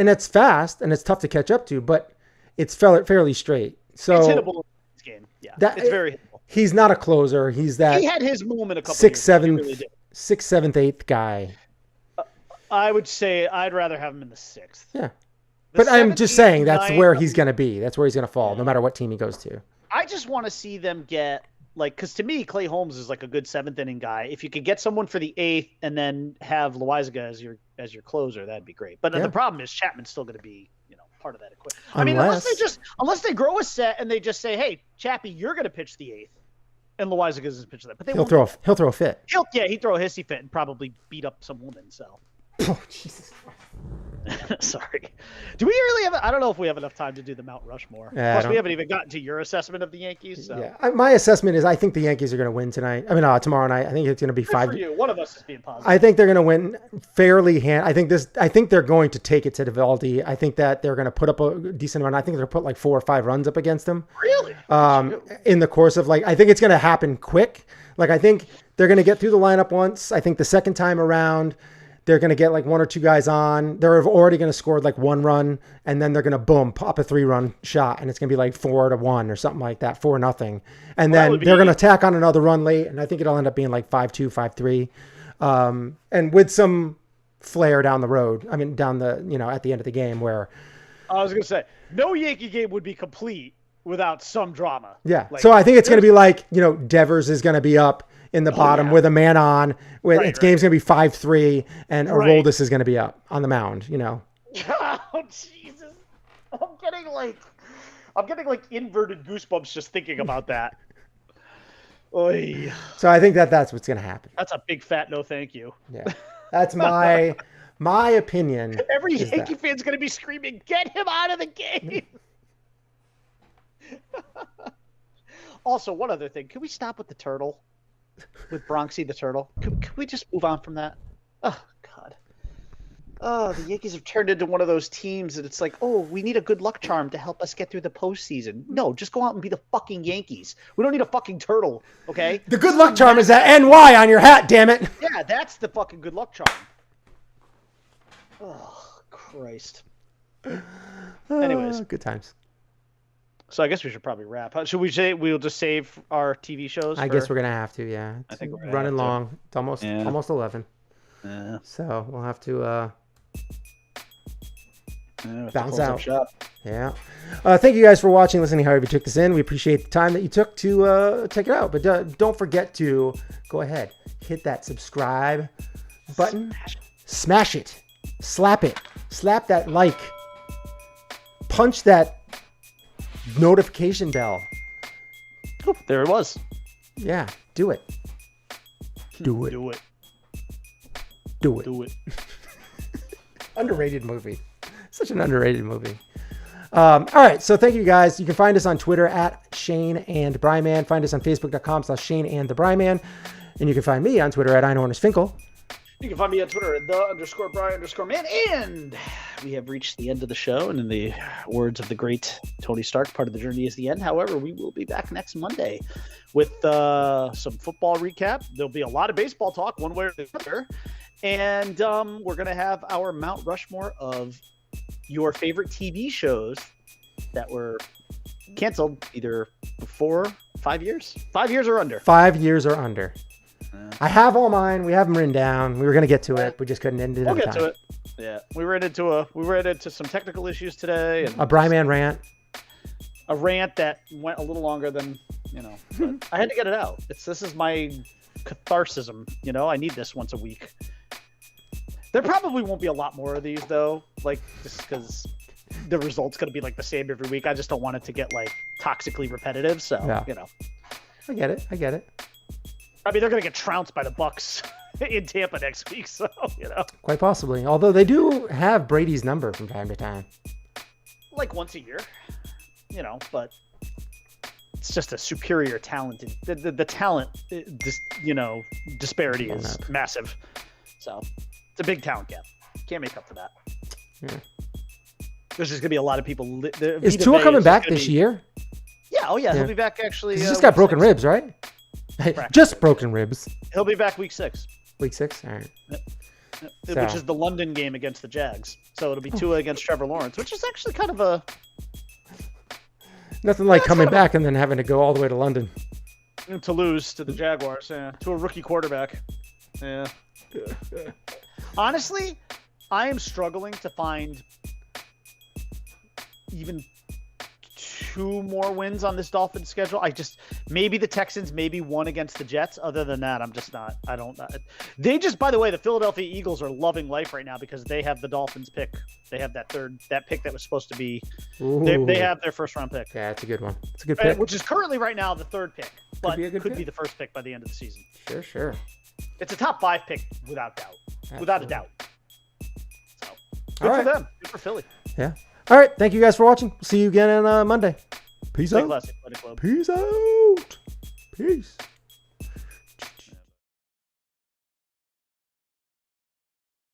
it's fast and it's tough to catch up to, but it's fairly straight. So it's hittable in this game. Yeah, it's very hittable. He's not a closer. He's that. He had his moment a couple sixth, years ago. seventh, He really did. sixth, seventh, eighth guy. I would say I'd rather have him in the sixth. Yeah, but I'm just saying that's where he's going to be. That's where he's going to fall, no matter what team he goes to. I just want to see them get. Because to me, Clay Holmes is like a good seventh inning guy. If you could get someone for the eighth and then have Loizaga as your closer, that'd be great. But the problem is Chapman's still going to be part of that equation. I mean, unless they grow a set and they just say, hey, Chappie, you're going to pitch the eighth, and Loizaga doesn't pitch that. But he'll throw a fit. He'd throw a hissy fit and probably beat up some woman. So. Oh Jesus Christ. Sorry. Do we really have? I don't know if we have enough time to do the Mount Rushmore. Plus, we haven't even gotten to your assessment of the Yankees. So. Yeah, my assessment is I think the Yankees are going to win tonight. I mean, tomorrow night. I think it's going to be 5. For you. One of us is being positive. I think they're going to win fairly. I think they're going to take it to Eovaldi. I think that they're going to put up a decent amount. I think they're going to put like 4 or 5 runs up against them. Really? In the course of I think it's going to happen quick. I think they're going to get through the lineup once. I think the second time around, they're going to get 1 or 2 guys on. They're already going to score 1 run, and then they're going to pop a 3-run shot, and it's going to be 4-1 or something like that, 4-0. And then they're going to tack on another run late, and I think it'll end up being 5-2, 5-3, and with some flair down the road. I mean, down the at the end of the game where. I was going to say no Yankee game would be complete without some drama. Yeah. So I think it's going to be Devers is going to be up in the bottom with a man on. Game's going to be 5-3, and Aroldis is going to be up on the mound. Oh Jesus! I'm getting inverted goosebumps just thinking about that. Oy. So I think that's what's going to happen. That's a big fat no, thank you. Yeah, that's my opinion. Every Yankee fan's going to be screaming, "Get him out of the game!" Also, one other thing. Can we stop with the turtle? With Bronxy the turtle? Can we just move on from that? Oh, God. Oh, the Yankees have turned into one of those teams that it's we need a good luck charm to help us get through the postseason. No, just go out and be the fucking Yankees. We don't need a fucking turtle, okay? The good luck charm is that NY on your hat, damn it. Yeah, that's the fucking good luck charm. Oh, Christ. Anyways. Good times. So I guess we should probably wrap. Should we say we'll just save our TV shows? I guess we're gonna have to. Yeah, I think we're running long. It's almost 11. Yeah. So we'll have to bounce out. Yeah. Thank you guys for watching, listening. However you took this in, we appreciate the time that you took to check it out. But don't forget to go ahead, hit that subscribe button, smash it, slap it, slap that like, punch that notification bell. Oh, there it was. Yeah, do it. Do it. Do it. Do it. Do it. Underrated movie. Such an underrated movie. All right, so thank you guys. You can find us on Twitter at Shane and BriMan. Find us on Facebook.com/Shane and the BriMan. And you can find me on Twitter at IKnowHornusFinkel. You can find me on Twitter at _Bri_man. And we have reached the end of the show. And in the words of the great Tony Stark, part of the journey is the end. However, we will be back next Monday with some football recap. There'll be a lot of baseball talk, one way or the other. And we're going to have our Mount Rushmore of your favorite TV shows that were canceled either before 5 years. 5 years or under. 5 years or under. I have all mine. We have them written down. We were going to get to it. We just couldn't end it. We'll get to it. Yeah, we ran into some technical issues today. And a BriMan rant. A rant that went a little longer than but I had to get it out. This is my catharsis. I need this once a week. There probably won't be a lot more of these though. Just because the result's going to be the same every week. I just don't want it to get toxically repetitive. So I get it. I mean, they're going to get trounced by the Bucks in Tampa next week. So, Quite possibly. Although they do have Brady's number from time to time. like once a year, but it's just a superior talented. The talent, disparity is massive. So it's a big talent gap. Can't make up for that. Yeah. There's just gonna be a lot of people. Is Tua coming back this year? Yeah. Oh yeah. He'll be back actually. He's just got broken ribs, right? Just broken ribs. He'll be back week 6. Week 6? All right. Which is the London game against the Jags. So it'll be Tua against Trevor Lawrence, which is actually kind of a... Nothing like coming back and then having to go all the way to London. To lose to the Jaguars, to a rookie quarterback. Yeah. Honestly, I am struggling to find even 2 more wins on this Dolphins schedule. Maybe the Texans, maybe one against the Jets. Other than that, I'm just not. They just, by the way, the Philadelphia Eagles are loving life right now because they have the Dolphins pick. They have that pick that was supposed to be. They have their first round pick. Yeah, it's a good one. It's a good pick. Which is currently right now the 3rd pick, but could be the first pick by the end of the season. Sure. It's a top 5 pick without doubt. Absolutely. Without a doubt. So good for them. Good for Philly. Yeah. All right. Thank you guys for watching. See you again on Monday. Peace out. Classic Club. Peace out. Peace.